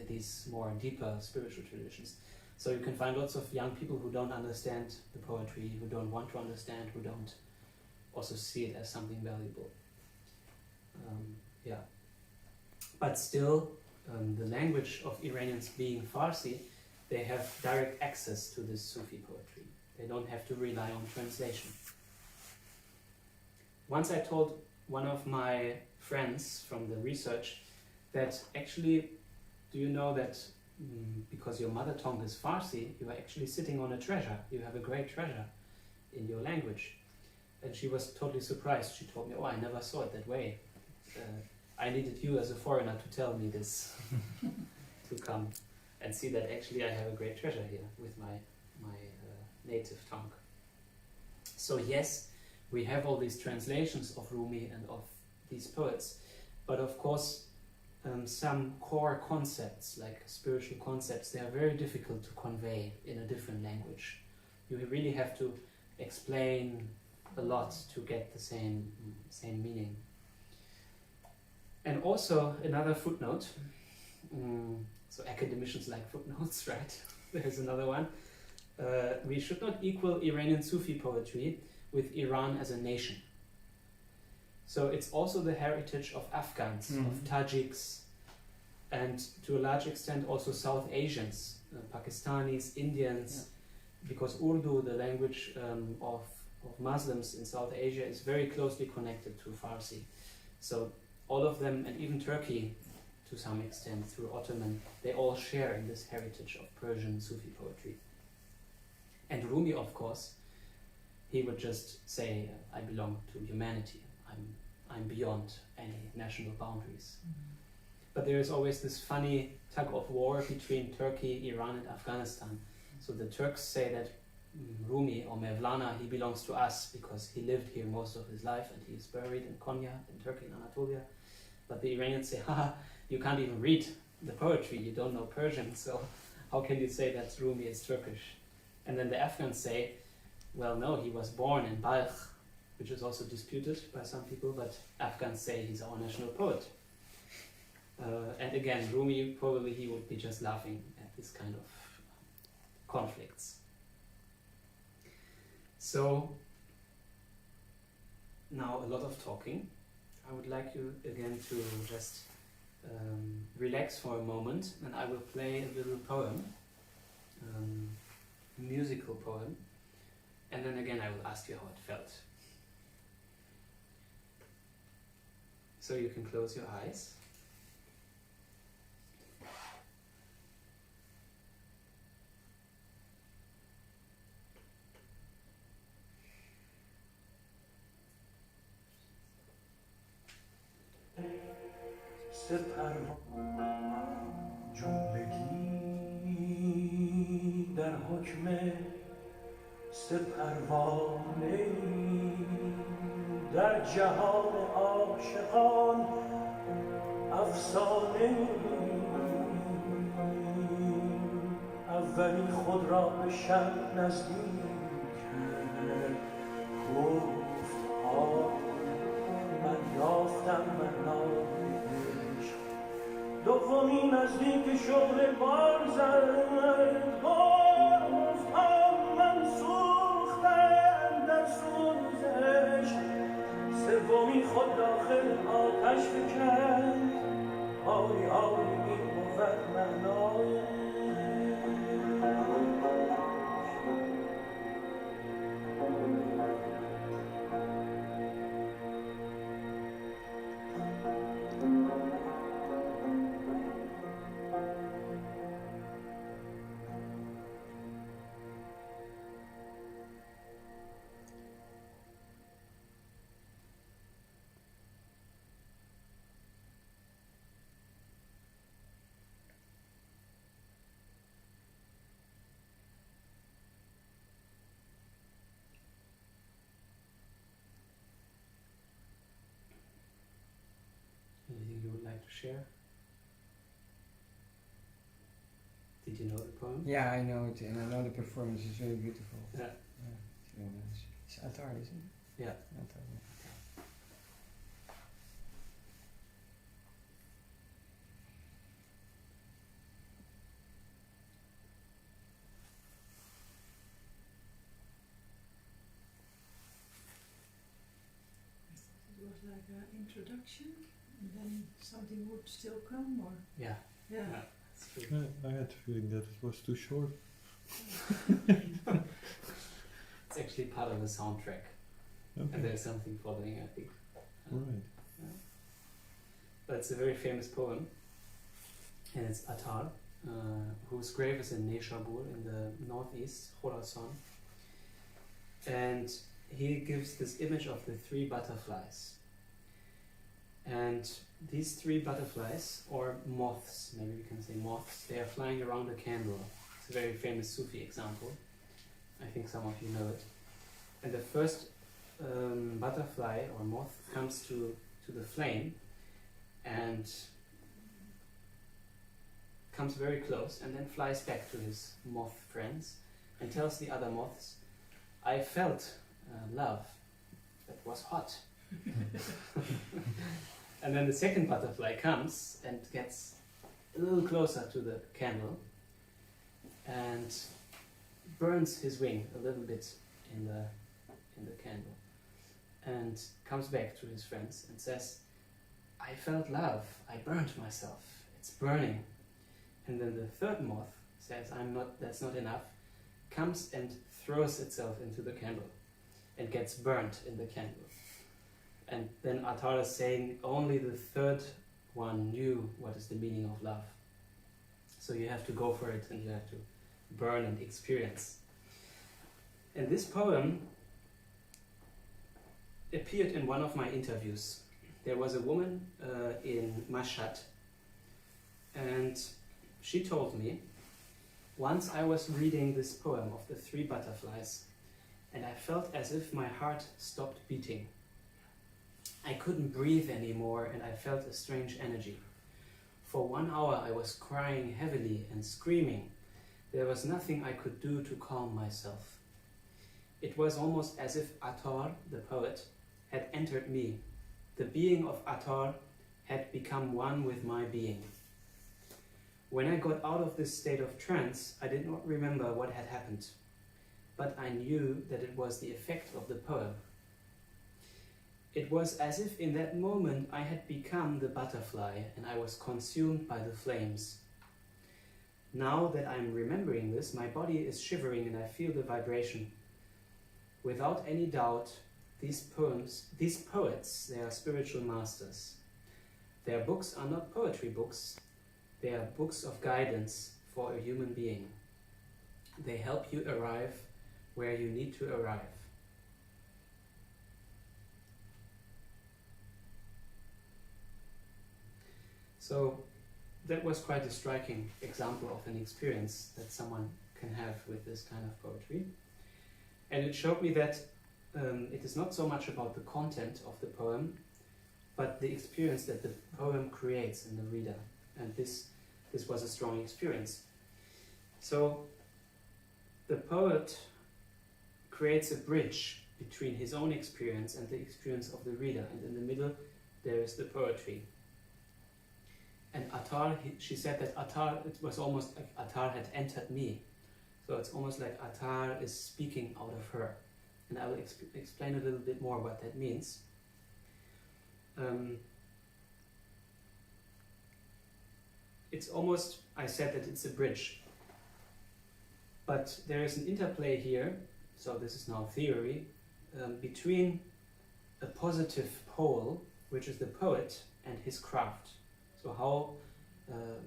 these more deeper spiritual traditions. So you can find lots of young people who don't understand the poetry, who don't want to understand, who don't also see it as something valuable. But still, the language of Iranians being Farsi, they have direct access to this Sufi poetry. They don't have to rely on translation. Once I told one of my friends from the research that actually, do you know that because your mother tongue is Farsi, you are actually sitting on a treasure. You have a great treasure in your language. And she was totally surprised. She told me, oh, I never saw it that way. I needed you as a foreigner to tell me this, to come and see that actually I have a great treasure here with my native tongue. So yes, we have all these translations of Rumi and of these poets, but of course some core concepts, like spiritual concepts, they are very difficult to convey in a different language. You really have to explain a lot to get the same meaning. And also another footnote, so academicians like footnotes, right? There's another one. We should not equal Iranian Sufi poetry with Iran as a nation. So it's also the heritage of Afghans, of Tajiks, and to a large extent also South Asians, Pakistanis, Indians, because Urdu, the language of Muslims in South Asia, is very closely connected to Farsi. So all of them, and even Turkey to some extent through Ottoman, they all share in this heritage of Persian Sufi poetry. And Rumi, of course, he would just say, I belong to humanity. I'm beyond any national boundaries. But there is always this funny tug of war between Turkey, Iran and Afghanistan. So the Turks say that Rumi or Mevlana, he belongs to us because he lived here most of his life and he is buried in Konya, in Turkey, in Anatolia. But the Iranians say, haha, you can't even read the poetry, you don't know Persian, so how can you say that Rumi is Turkish? And then the Afghans say, well, no, he was born in Balkh, which is also disputed by some people, but Afghans say he's our national poet. And again, Rumi, probably he would be just laughing at this kind of conflicts. So, now a lot of talking. I would like you again to just relax for a moment, and I will play a little poem, a musical poem, and then again I will ask you how it felt. So you can close your eyes. جملگی در حکم سپروانه در جهان عاشقان افسانه اولی خود را به شب نزدیک گفت من یافتم مناش دومی نزدیک شغل بار زد گفت من سوختم در سوزش سومی خود داخل آتش فکند آری آری این بود معنای Anything you would like to share? Did you know the poem? Yeah, I know it, and I know the performance is very beautiful. Yeah. It's very nice. It's Attar, isn't it? Yeah. Attar, yeah. It was like an introduction, and then something would still come, or Yeah. yeah. That's true. Yeah, I had the feeling that it was too short. It's actually part of the soundtrack, and Okay, there's something following, I think. right. But it's a very famous poem, and it's Attar. whose grave is in Neshabur in the northeast, Khorasan. And he gives this image of the three butterflies. And these three butterflies, or moths, maybe we can say moths, they are flying around a candle. It's a very famous Sufi example. I think some of you know it. And the first butterfly or moth comes to the flame and comes very close and then flies back to his moth friends and tells the other moths, I felt love that was hot. And then the second butterfly comes and gets a little closer to the candle and burns his wing a little bit in the candle and comes back to his friends and says, I felt love, I burned myself, it's burning. And then the third moth says, that's not enough, comes and throws itself into the candle and gets burnt in the candle. And then Attar is saying only the third one knew what is the meaning of love. So you have to go for it and you have to burn and experience. And this poem appeared in one of my interviews. There was a woman in Mashhad, and she told me, once I was reading this poem of the three butterflies, and I felt as if my heart stopped beating. I couldn't breathe anymore, and I felt a strange energy. For 1 hour I was crying heavily and screaming. There was nothing I could do to calm myself. It was almost as if Attar, the poet, had entered me. The being of Attar had become one with my being. When I got out of this state of trance, I did not remember what had happened, but I knew that it was the effect of the poem. It was as if in that moment I had become the butterfly and I was consumed by the flames. Now that I'm remembering this, my body is shivering and I feel the vibration. Without any doubt, these poets, they are spiritual masters. Their books are not poetry books, they are books of guidance for a human being. They help you arrive where you need to arrive. So that was quite a striking example of an experience that someone can have with this kind of poetry. And it showed me that it is not so much about the content of the poem, but the experience that the poem creates in the reader. And this was a strong experience. So the poet creates a bridge between his own experience and the experience of the reader. And in the middle, there is the poetry. And Attar, she said that Attar, it was almost like Attar had entered me. So it's almost like Attar is speaking out of her. And I will explain a little bit more what that means. It's almost, I said that it's a bridge. But there is an interplay here, so this is now theory, between a positive pole, which is the poet, and his craft. So how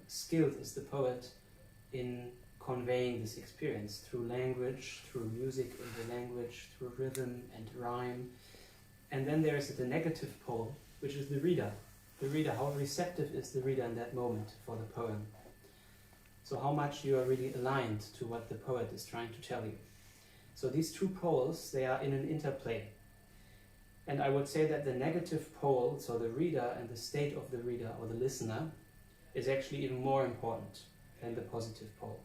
skilled is the poet in conveying this experience through language, through music in the language, through rhythm and rhyme. And then there is the negative pole, which is the reader. The reader, how receptive is the reader in that moment for the poem? So how much you are really aligned to what the poet is trying to tell you. So these two poles, they are in an interplay. And I would say that the negative pole, so the reader and the state of the reader or the listener, is actually even more important than the positive pole.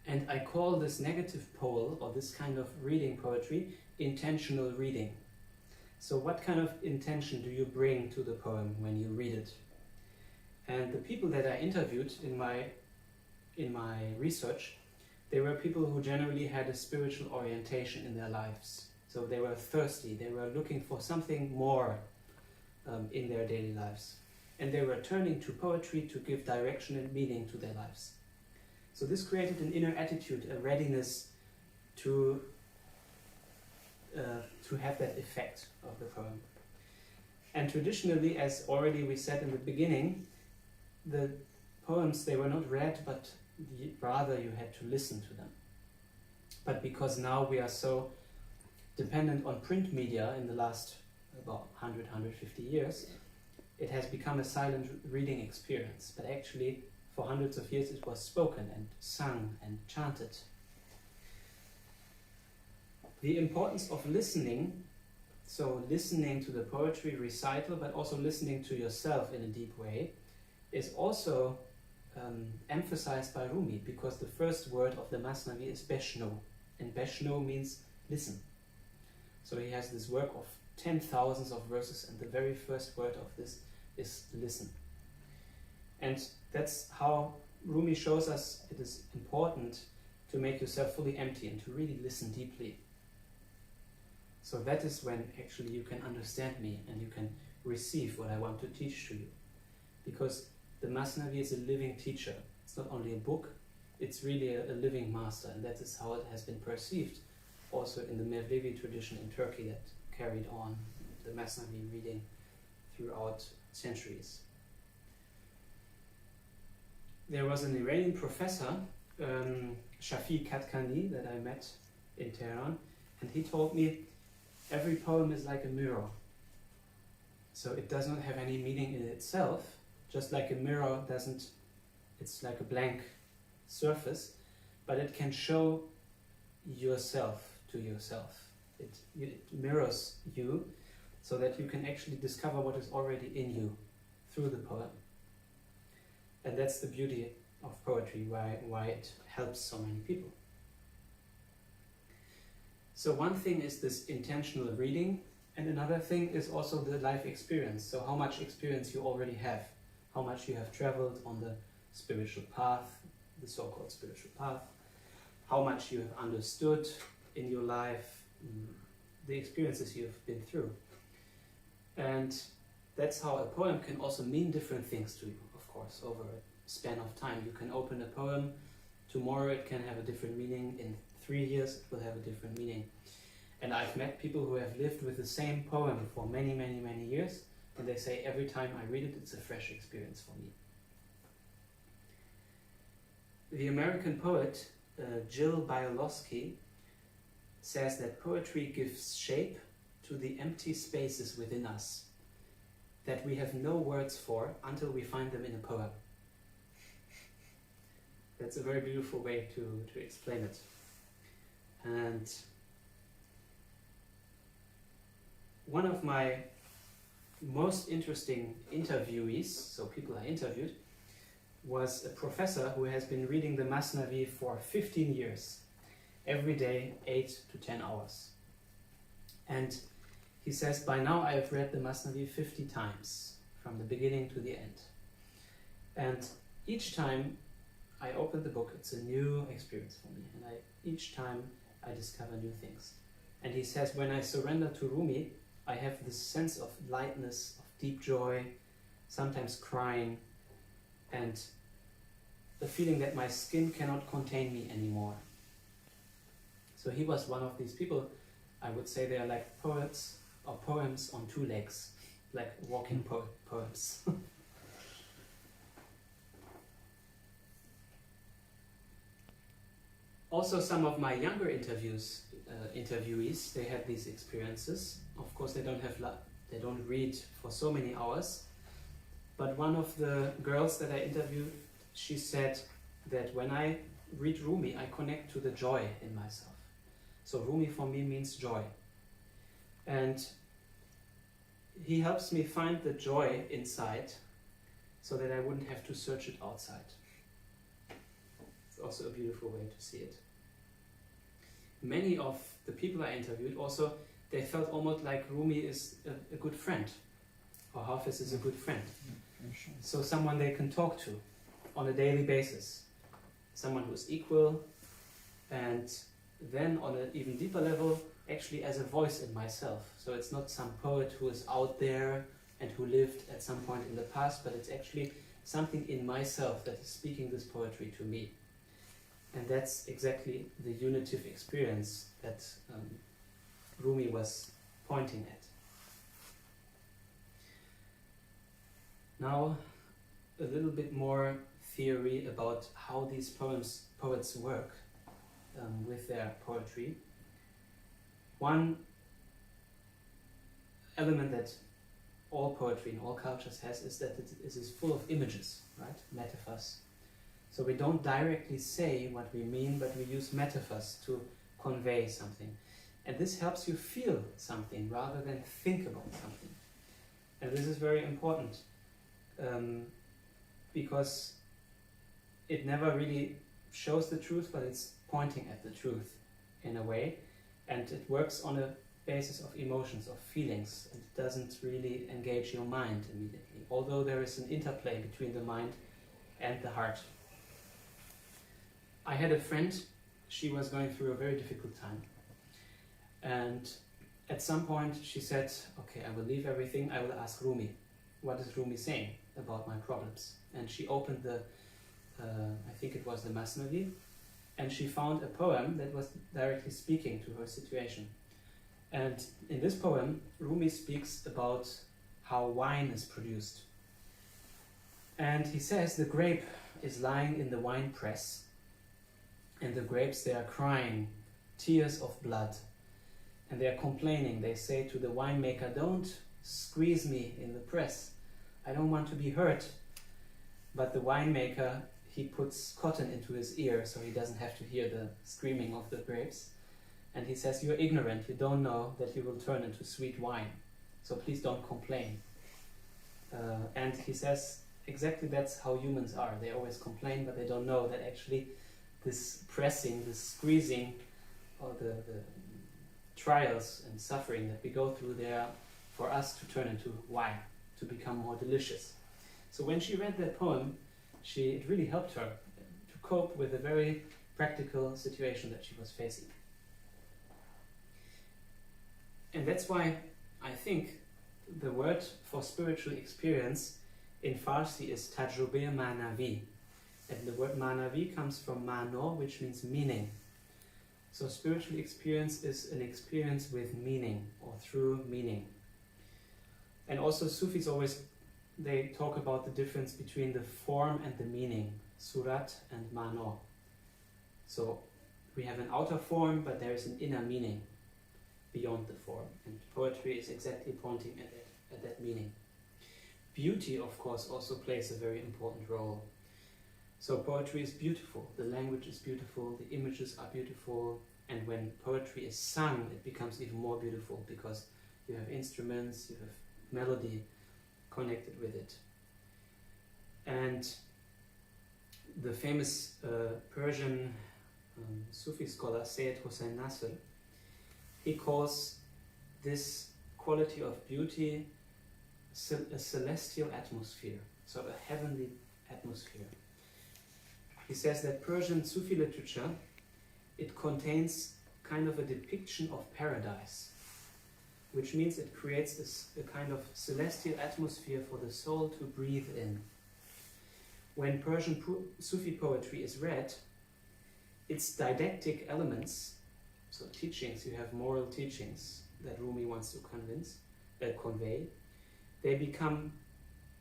And I call this negative pole, or this kind of reading poetry, intentional reading. So what kind of intention do you bring to the poem when you read it? And the people that I interviewed in my research, they were people who generally had a spiritual orientation in their lives. So they were thirsty, they were looking for something more in their daily lives. And they were turning to poetry to give direction and meaning to their lives. So this created an inner attitude, a readiness to have that effect of the poem. And traditionally, as already we said in the beginning, the poems, they were not read, but rather you had to listen to them. But because now we are so dependent on print media in the last about 100, 150 years, it has become a silent reading experience. But actually, for hundreds of years, it was spoken and sung and chanted. The importance of listening, so listening to the poetry recital, but also listening to yourself in a deep way, is also emphasized by Rumi, because the first word of the Masnavi is Beshno, and Beshno means listen. So he has this work of 10,000s of verses, and the very first word of this is listen. And that's how Rumi shows us it is important to make yourself fully empty and to really listen deeply. So that is when actually you can understand me and you can receive what I want to teach to you. Because the Masnavi is a living teacher. It's not only a book, it's really a living master, and that is how it has been perceived also in the Mevlevi tradition in Turkey that carried on the Masnavi reading throughout centuries. There was an Iranian professor, Shafi Katkani, that I met in Tehran, and he told me every poem is like a mirror. So it does not have any meaning in itself, just like a mirror doesn't, it's like a blank surface, but it can show yourself to yourself. It mirrors you so that you can actually discover what is already in you through the poem. And that's the beauty of poetry, why it helps so many people. So one thing is this intentional reading, and another thing is also the life experience. So how much experience you already have, how much you have traveled on the spiritual path, the so-called spiritual path, how much you have understood in your life, the experiences you've been through. And that's how a poem can also mean different things to you, of course, over a span of time. You can open a poem, tomorrow it can have a different meaning, in 3 years it will have a different meaning. And I've met people who have lived with the same poem for many, many, many years, and they say every time I read it, it's a fresh experience for me. The American poet Jill Bialowski says that poetry gives shape to the empty spaces within us that we have no words for until we find them in a poem. That's a very beautiful way to explain it. And one of my most interesting interviewees, so people I interviewed, was a professor who has been reading the Masnavi for 15 years, every day 8 to 10 hours. And he says, by now I have read the Masnavi 50 times, from the beginning to the end. And each time I open the book, it's a new experience for me, and each time I discover new things. And he says, when I surrender to Rumi, I have this sense of lightness, of deep joy, sometimes crying, and the feeling that my skin cannot contain me anymore. So he was one of these people, I would say they are like poets or poems on 2 legs, like walking poems. Also, some of my younger interviewees, they had these experiences. Of course, they don't read for so many hours. But one of the girls that I interviewed, she said that when I read Rumi, I connect to the joy in myself. So Rumi for me means joy. And he helps me find the joy inside so that I wouldn't have to search it outside. It's also a beautiful way to see it. Many of the people I interviewed also, they felt almost like Rumi is a good friend, or Hafez is a good friend. So someone they can talk to on a daily basis. Someone who's equal, and then on an even deeper level, actually as a voice in myself. So it's not some poet who is out there and who lived at some point in the past, but it's actually something in myself that is speaking this poetry to me. And that's exactly the unitive experience that Rumi was pointing at. Now, a little bit more theory about how these poets work with their poetry. One element that all poetry in all cultures has is that it is full of images, right? Metaphors. So we don't directly say what we mean, but we use metaphors to convey something. And this helps you feel something rather than think about something. And this is very important because it never really shows the truth, but it's pointing at the truth in a way. And it works on a basis of emotions, of feelings. It doesn't really engage your mind immediately, although there is an interplay between the mind and the heart. I had a friend, she was going through a very difficult time. And at some point she said, okay, I will leave everything, I will ask Rumi. What is Rumi saying about my problems? And she opened the, I think it was the Masnavi, and she found a poem that was directly speaking to her situation. And in this poem, Rumi speaks about how wine is produced. And he says the grape is lying in the wine press, and the grapes, they are crying tears of blood. And they are complaining. They say to the winemaker, don't squeeze me in the press. I don't want to be hurt. But the winemaker, he puts cotton into his ear so he doesn't have to hear the screaming of the grapes. And he says, you're ignorant. You don't know that you will turn into sweet wine. So please don't complain. And he says, exactly that's how humans are. They always complain, but they don't know that actually this pressing, this squeezing, or the trials and suffering that we go through there for us to turn into wine, to become more delicious. So when she read that poem, it really helped her to cope with a very practical situation that she was facing. And that's why I think the word for spiritual experience in Farsi is tajrube manavi. And the word manavi comes from mano, which means meaning. So spiritual experience is an experience with meaning, or through meaning. And also Sufis always, they talk about the difference between the form and the meaning, surat and mano. So we have an outer form, but there is an inner meaning beyond the form. And poetry is exactly pointing at that meaning. Beauty, of course, also plays a very important role. So poetry is beautiful, the language is beautiful, the images are beautiful, and when poetry is sung, it becomes even more beautiful because you have instruments, you have melody connected with it. And the famous Persian Sufi scholar Sayyid Hossein Nasr, he calls this quality of beauty a celestial atmosphere, so a heavenly atmosphere. He says that Persian Sufi literature, it contains kind of a depiction of paradise, which means it creates a kind of celestial atmosphere for the soul to breathe in. When Persian Sufi poetry is read, its didactic elements, so teachings, you have moral teachings that Rumi wants to convey, they become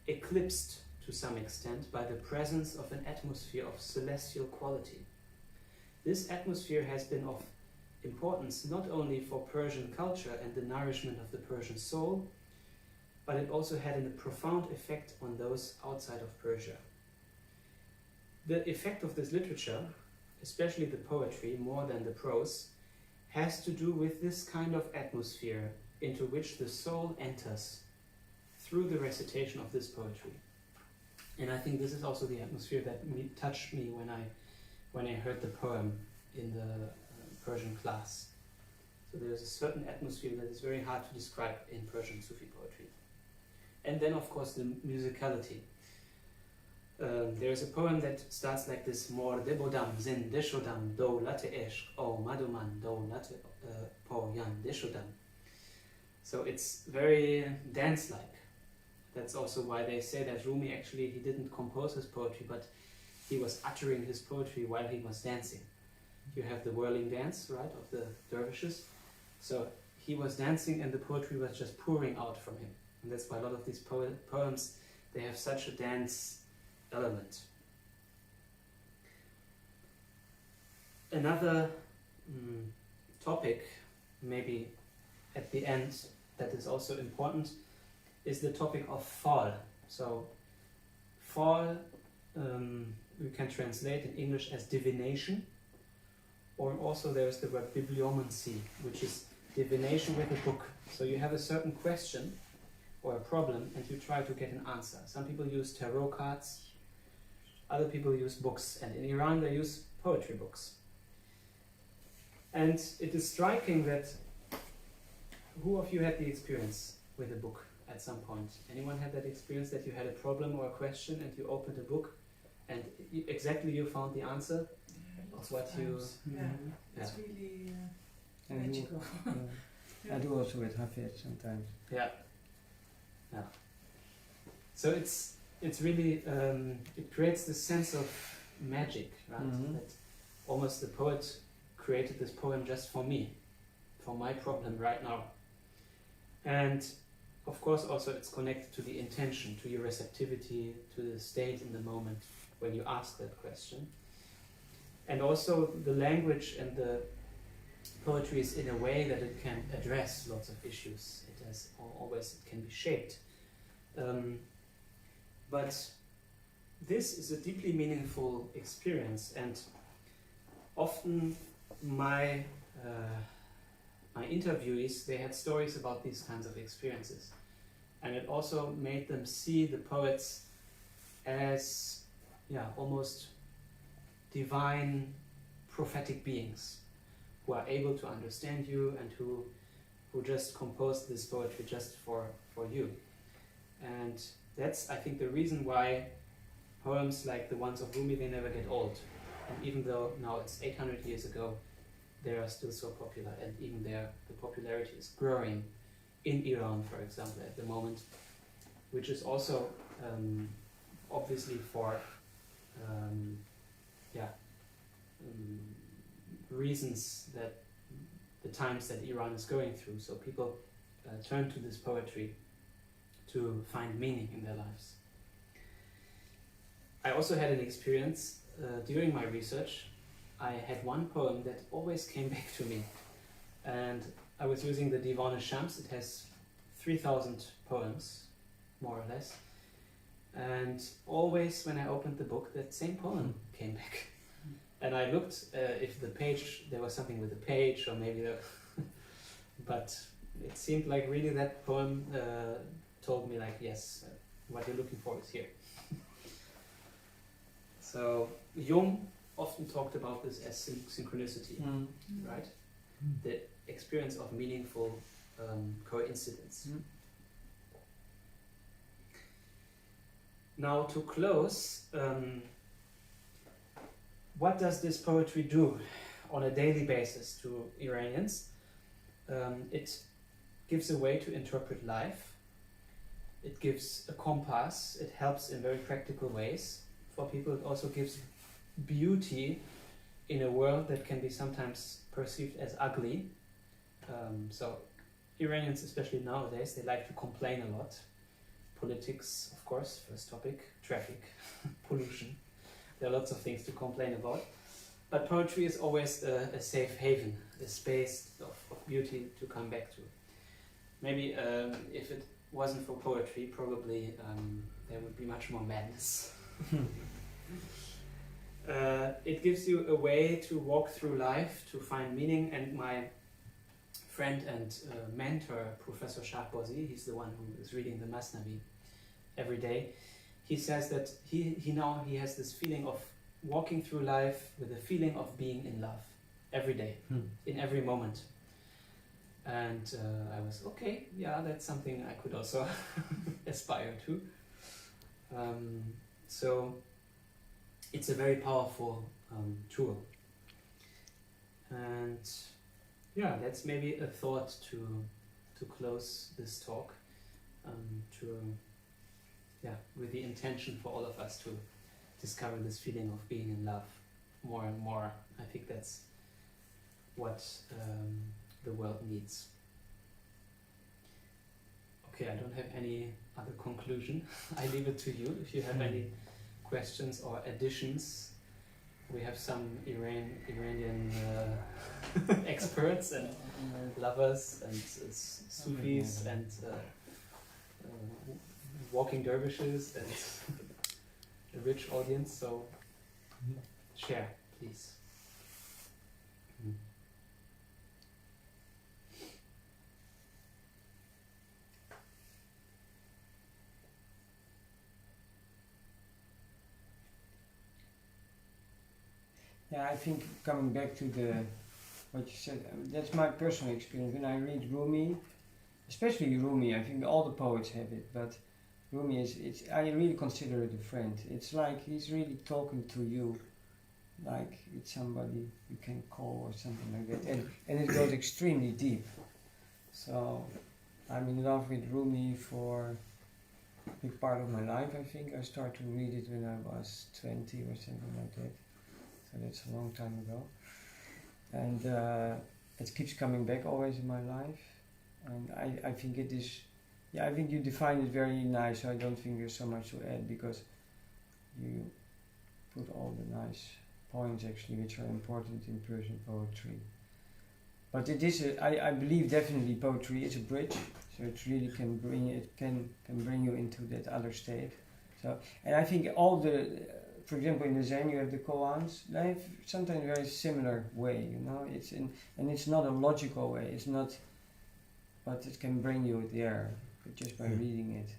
eclipsed to some extent by the presence of an atmosphere of celestial quality. This atmosphere has been of importance not only for Persian culture and the nourishment of the Persian soul, but it also had a profound effect on those outside of Persia. The effect of this literature, especially the poetry more than the prose, has to do with this kind of atmosphere into which the soul enters through the recitation of this poetry. And I think this is also the atmosphere that touched me when I heard the poem in the Persian class. So there's a certain atmosphere that is very hard to describe in Persian Sufi poetry. And then of course the musicality. There's a poem that starts like this: Mor debodam zin deshodam do late eshq o maduman do late poyan deshodam. So it's very dance-like. That's also why they say that Rumi actually, he didn't compose his poetry, but he was uttering his poetry while he was dancing. You have the whirling dance, right, of the dervishes. So he was dancing and the poetry was just pouring out from him. And that's why a lot of these poems, they have such a dance element. another topic, maybe at the end, that is also important, is the topic of fall. So, fall we can translate in English as divination, or also there's the word bibliomancy, which is divination with a book. So you have a certain question or a problem and you try to get an answer. Some people use tarot cards, other people use books, and in Iran they use poetry books. And it is striking that, who of you had the experience with a book at some point? Anyone had that experience that you had a problem or a question and you opened a book and exactly you found the answer? Lots What of you- times. Yeah, Yeah. it's really I do, magical. I do also with Hafez sometimes. Yeah. Yeah. So it's really it creates this sense of magic, right? Mhm. That almost the poet created this poem just for me, for my problem right now. And of course also it's connected to the intention, to your receptivity, to the state in the moment when you ask that question. And also the language and the poetry is in a way that it can address lots of issues. It has always, it can be shaped. But this is a deeply meaningful experience, and often my interviewees, they had stories about these kinds of experiences, and it also made them see the poets as almost divine prophetic beings who are able to understand you and who just composed this poetry just for you. And that's, I think, the reason why poems like the ones of Rumi, they never get old. And even though now it's 800 years ago, they are still so popular, and even the popularity is growing in Iran, for example, at the moment, which is also obviously for reasons that the times that Iran is going through. So people turn to this poetry to find meaning in their lives. I also had an experience during my research. I had one poem that always came back to me, and I was using the Divan Shams. It has 3,000 poems, more or less, and always when I opened the book, that same poem came back. And I looked if the page, there was something with the page, or maybe but it seemed like really that poem told me like, yes, what you're looking for is here. So Jung often talked about this as synchronicity, right? The experience of meaningful coincidence. Now to close, what does this poetry do on a daily basis to Iranians? It gives a way to interpret life. It gives a compass. It helps in very practical ways. For people, it also gives beauty in a world that can be sometimes perceived as ugly. So Iranians, especially nowadays, they like to complain a lot. Politics, of course, first topic, traffic, pollution. There are lots of things to complain about. But poetry is always a safe haven, a space of beauty to come back to. Maybe if it wasn't for poetry, probably there would be much more madness. It gives you a way to walk through life, to find meaning, and my friend and mentor, Professor Shahbazi, he's the one who is reading the Masnavi every day. He says that he has this feeling of walking through life with a feeling of being in love every day, in every moment. And I was, okay, yeah, that's something I could also aspire to. So it's a very powerful tool. And yeah, that's maybe a thought to close this talk, with the intention for all of us to discover this feeling of being in love more and more. I think that's what the world needs. Okay, I don't have any other conclusion. I leave it to you if you have any questions or additions we have some Iranian experts and lovers and Sufis and walking dervishes and a rich audience. So share, please. Yeah, I think coming back to what you said, that's my personal experience. When I read Rumi, especially Rumi, I think all the poets have it, but Rumi I really consider it a friend. It's like he's really talking to you, like it's somebody you can call or something like that. And it goes extremely deep. So I'm in love with Rumi for a big part of my life, I think. I started to read it when I was 20 or something like that. So that's a long time ago. And it keeps coming back always in my life. And I think it is, I think you define it very nice, so I don't think there's so much to add, because you put all the nice points actually which are important in Persian poetry. But it is, I believe definitely poetry is a bridge, so it really can bring you into that other state. So, and I think all for example, in the Zen you have the koans. They have sometimes a very similar way, you know. And it's not a logical way. It's not, but it can bring you there just by reading it.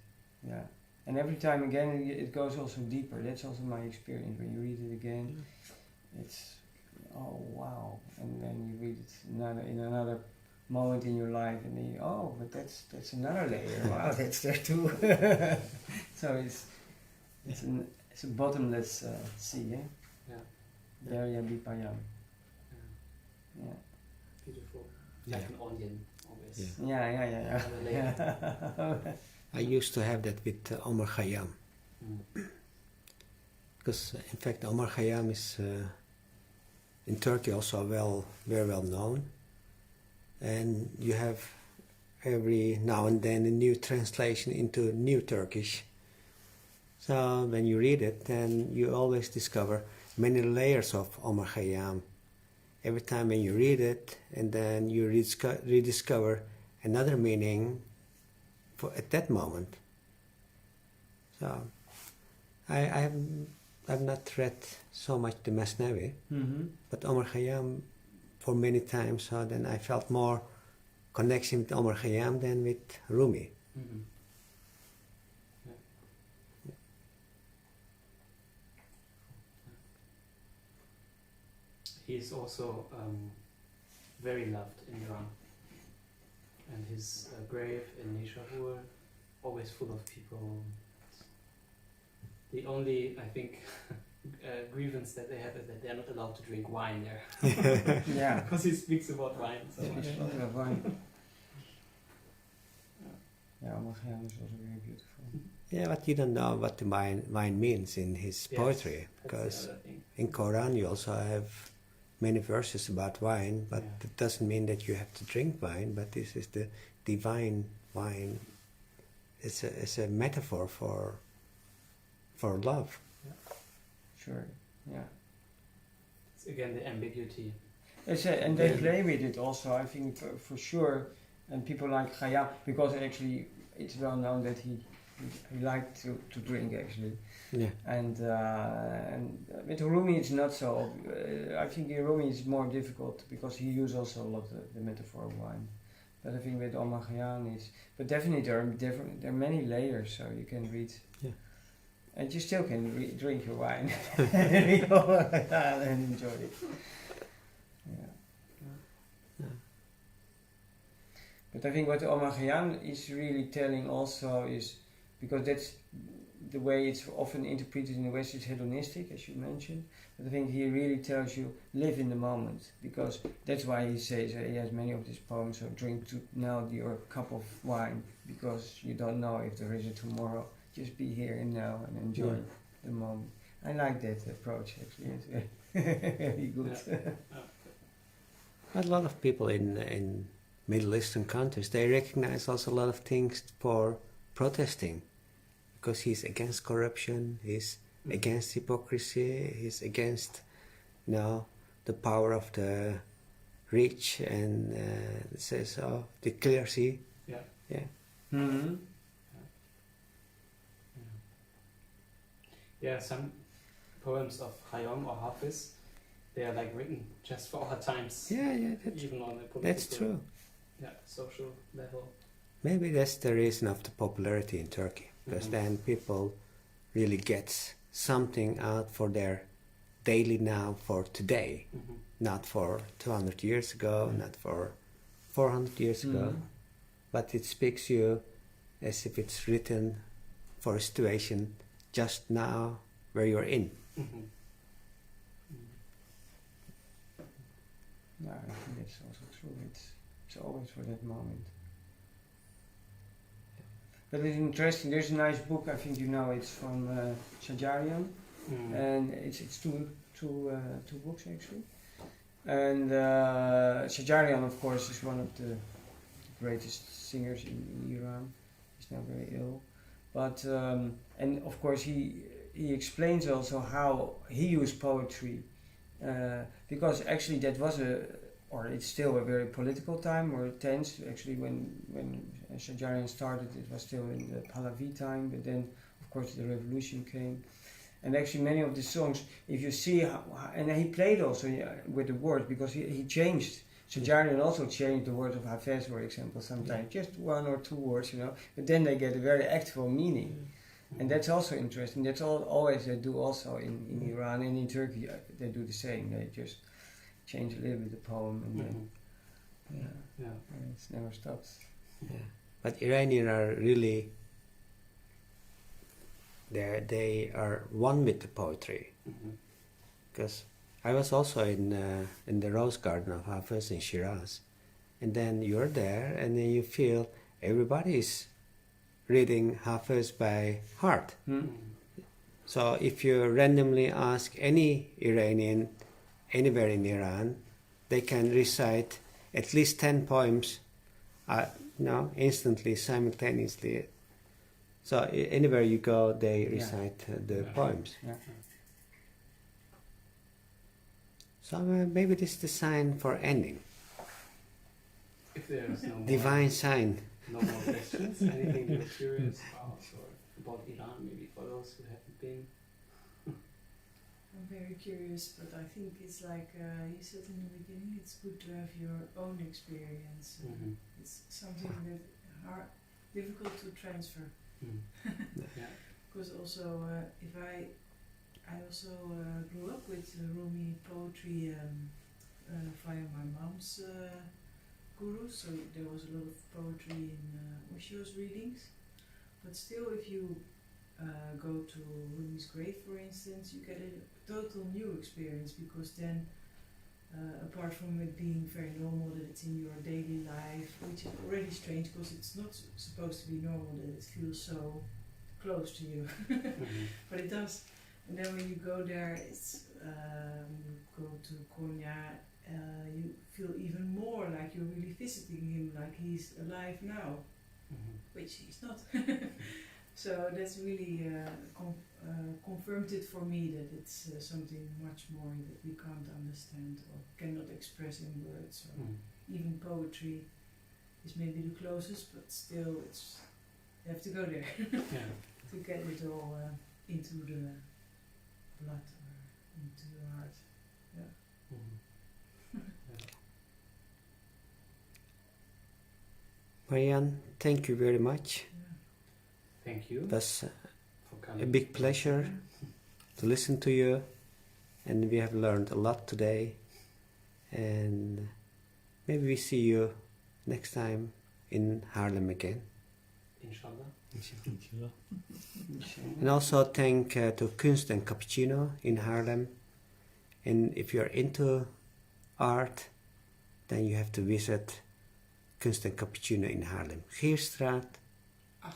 Yeah. And every time again it goes also deeper. That's also my experience. When you read it again, it's oh wow. And then you read it in another moment in your life, and then but that's another layer. Wow, that's there too. So it's a bottomless sea, eh? Yeah. Darya Bipayam. Yeah. Beautiful. Yeah. Like an onion, always. Yeah. Yeah. I used to have that with Omar Khayyam. Because in fact Omar Khayyam is in Turkey also very well known. And you have every now and then a new translation into New Turkish. So when you read it, then you always discover many layers of Omar Khayyam. Every time when you read it, and then you rediscover another meaning at that moment. So I've not read so much the Masnavi, but Omar Khayyam for many times. So then I felt more connection with Omar Khayyam than with Rumi. Mm-hmm. He is also very loved in Iran, and his grave in Nishapur always full of people. The only, I think, grievance that they have is that they're not allowed to drink wine there. Yeah. Because he speaks about wine so much. Wine. Yeah, Omar Khayyam is also very beautiful. Yeah, but you don't know what the wine means in his poetry, because in Quran you also have many verses about wine, but it doesn't mean that you have to drink wine, but this is the divine wine. It's a metaphor for love. Yeah. Sure, yeah. It's again the ambiguity. And they play with it also, I think, for sure. And people like Khayyam, because actually it's well known that he liked to drink actually. Yeah. And with Rumi it's not so. I think in Rumi it's more difficult because he used also a lot of the metaphor of wine. But I think with Omar Khayyam but definitely there are many layers, so you can read. Yeah. And you still can drink your wine and read Omar Khayyam and enjoy it. Yeah. But I think what Omar Khayyam is really telling also is, because that's the way it's often interpreted in the West, is hedonistic, as you mentioned. But I think he really tells you, live in the moment, because that's why he says, he has many of these poems, so drink now your cup of wine, because you don't know if there is a tomorrow. Just be here and now and enjoy the moment. I like that approach, actually. It's very good. But a lot of people in Middle Eastern countries, they recognize also a lot of things for protesting, because he's against corruption, he's against hypocrisy, he's against the power of the rich and says of the clear sea. Yeah. Yeah. Mm-hmm. Yeah, some poems of Khayyam or Hafez, they are like written just for our times. Yeah, Even on a political, that's true. Yeah, social level. Maybe that's the reason of the popularity in Turkey, because Mhm. then people really get something out for their daily now for today, Mhm. not for 200 years ago, not for 400 years ago, Mhm. but it speaks you as if it's written for a situation just now where you're in. Mhm. Yeah, I think that's also true. It's always for that moment. But it's interesting. There's a nice book. I think you know. It's from Shajarian, Mm. and it's two books actually. And Shajarian, of course, is one of the greatest singers in Iran. He's now very ill, but and of course he explains also how he used poetry. Because actually that was it's still a very political time, or tense. Actually, when Shajarian started, it was still in the Pahlavi time, but then of course the revolution came. And actually many of the songs, if you see how and he played also with the words, because he changed. Shajarian also changed the words of Hafez, for example, sometimes, just one or two words, but then they get a very actual meaning. And that's also interesting. That's always they do also in Iran and in Turkey. They do the same. They just change a little bit the poem, and then Yeah. it never stops. Yeah. But Iranians are really they are one with the poetry. Mhm. Because I was also in the rose garden of Hafez in Shiraz, and then you're there, and then you feel everybody is reading Hafez by heart. Mm. So if you randomly ask any Iranian anywhere in Iran, they can recite at least 10 poems, instantly, simultaneously. So anywhere you go, they recite the poems. Yeah. So maybe this is the sign for ending. If there is no Divine sign. no more questions, anything you're curious about, or about Iran, maybe for those who haven't been. I'm very curious, but I think it's like you said in the beginning, it's good to have your own experience. Mhm. It's something that difficult to transfer. Mm. Yeah. Because also, if I also grew up with Rumi poetry via my mom's guru, so there was a lot of poetry in Osho's readings. But still, if you go to Rumi's grave, for instance, you get a total new experience, because then, apart from it being very normal that it's in your daily life, which is already strange because it's not supposed to be normal that it feels so close to you, Mhm. but it does. And then when you go there, it's you go to Konya, you feel even more like you're really visiting him, like he's alive now, Mhm. which he's not. So that's really confirmed it for me that it's something much more that we can't understand or cannot express in words. Or Mm. even poetry is maybe the closest, but still you have to go there Yeah. to get it all into the blood or into the heart. Mhm. Marian, thank you very much. Yeah. Thank you It was for coming. a big pleasure to listen to you, and we have learned a lot today, and maybe we see you next time in Haarlem again. Inshallah. Inshallah. And also thank to Kunst and Cappuccino in Haarlem, and if you're into art, then you have to visit Kunst en Cappuccino in Haarlem. Gierstraat,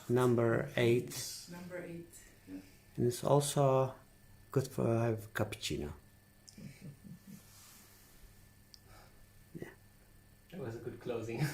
number 8. Number 8. And it's also good for have cappuccino. That was a good closing.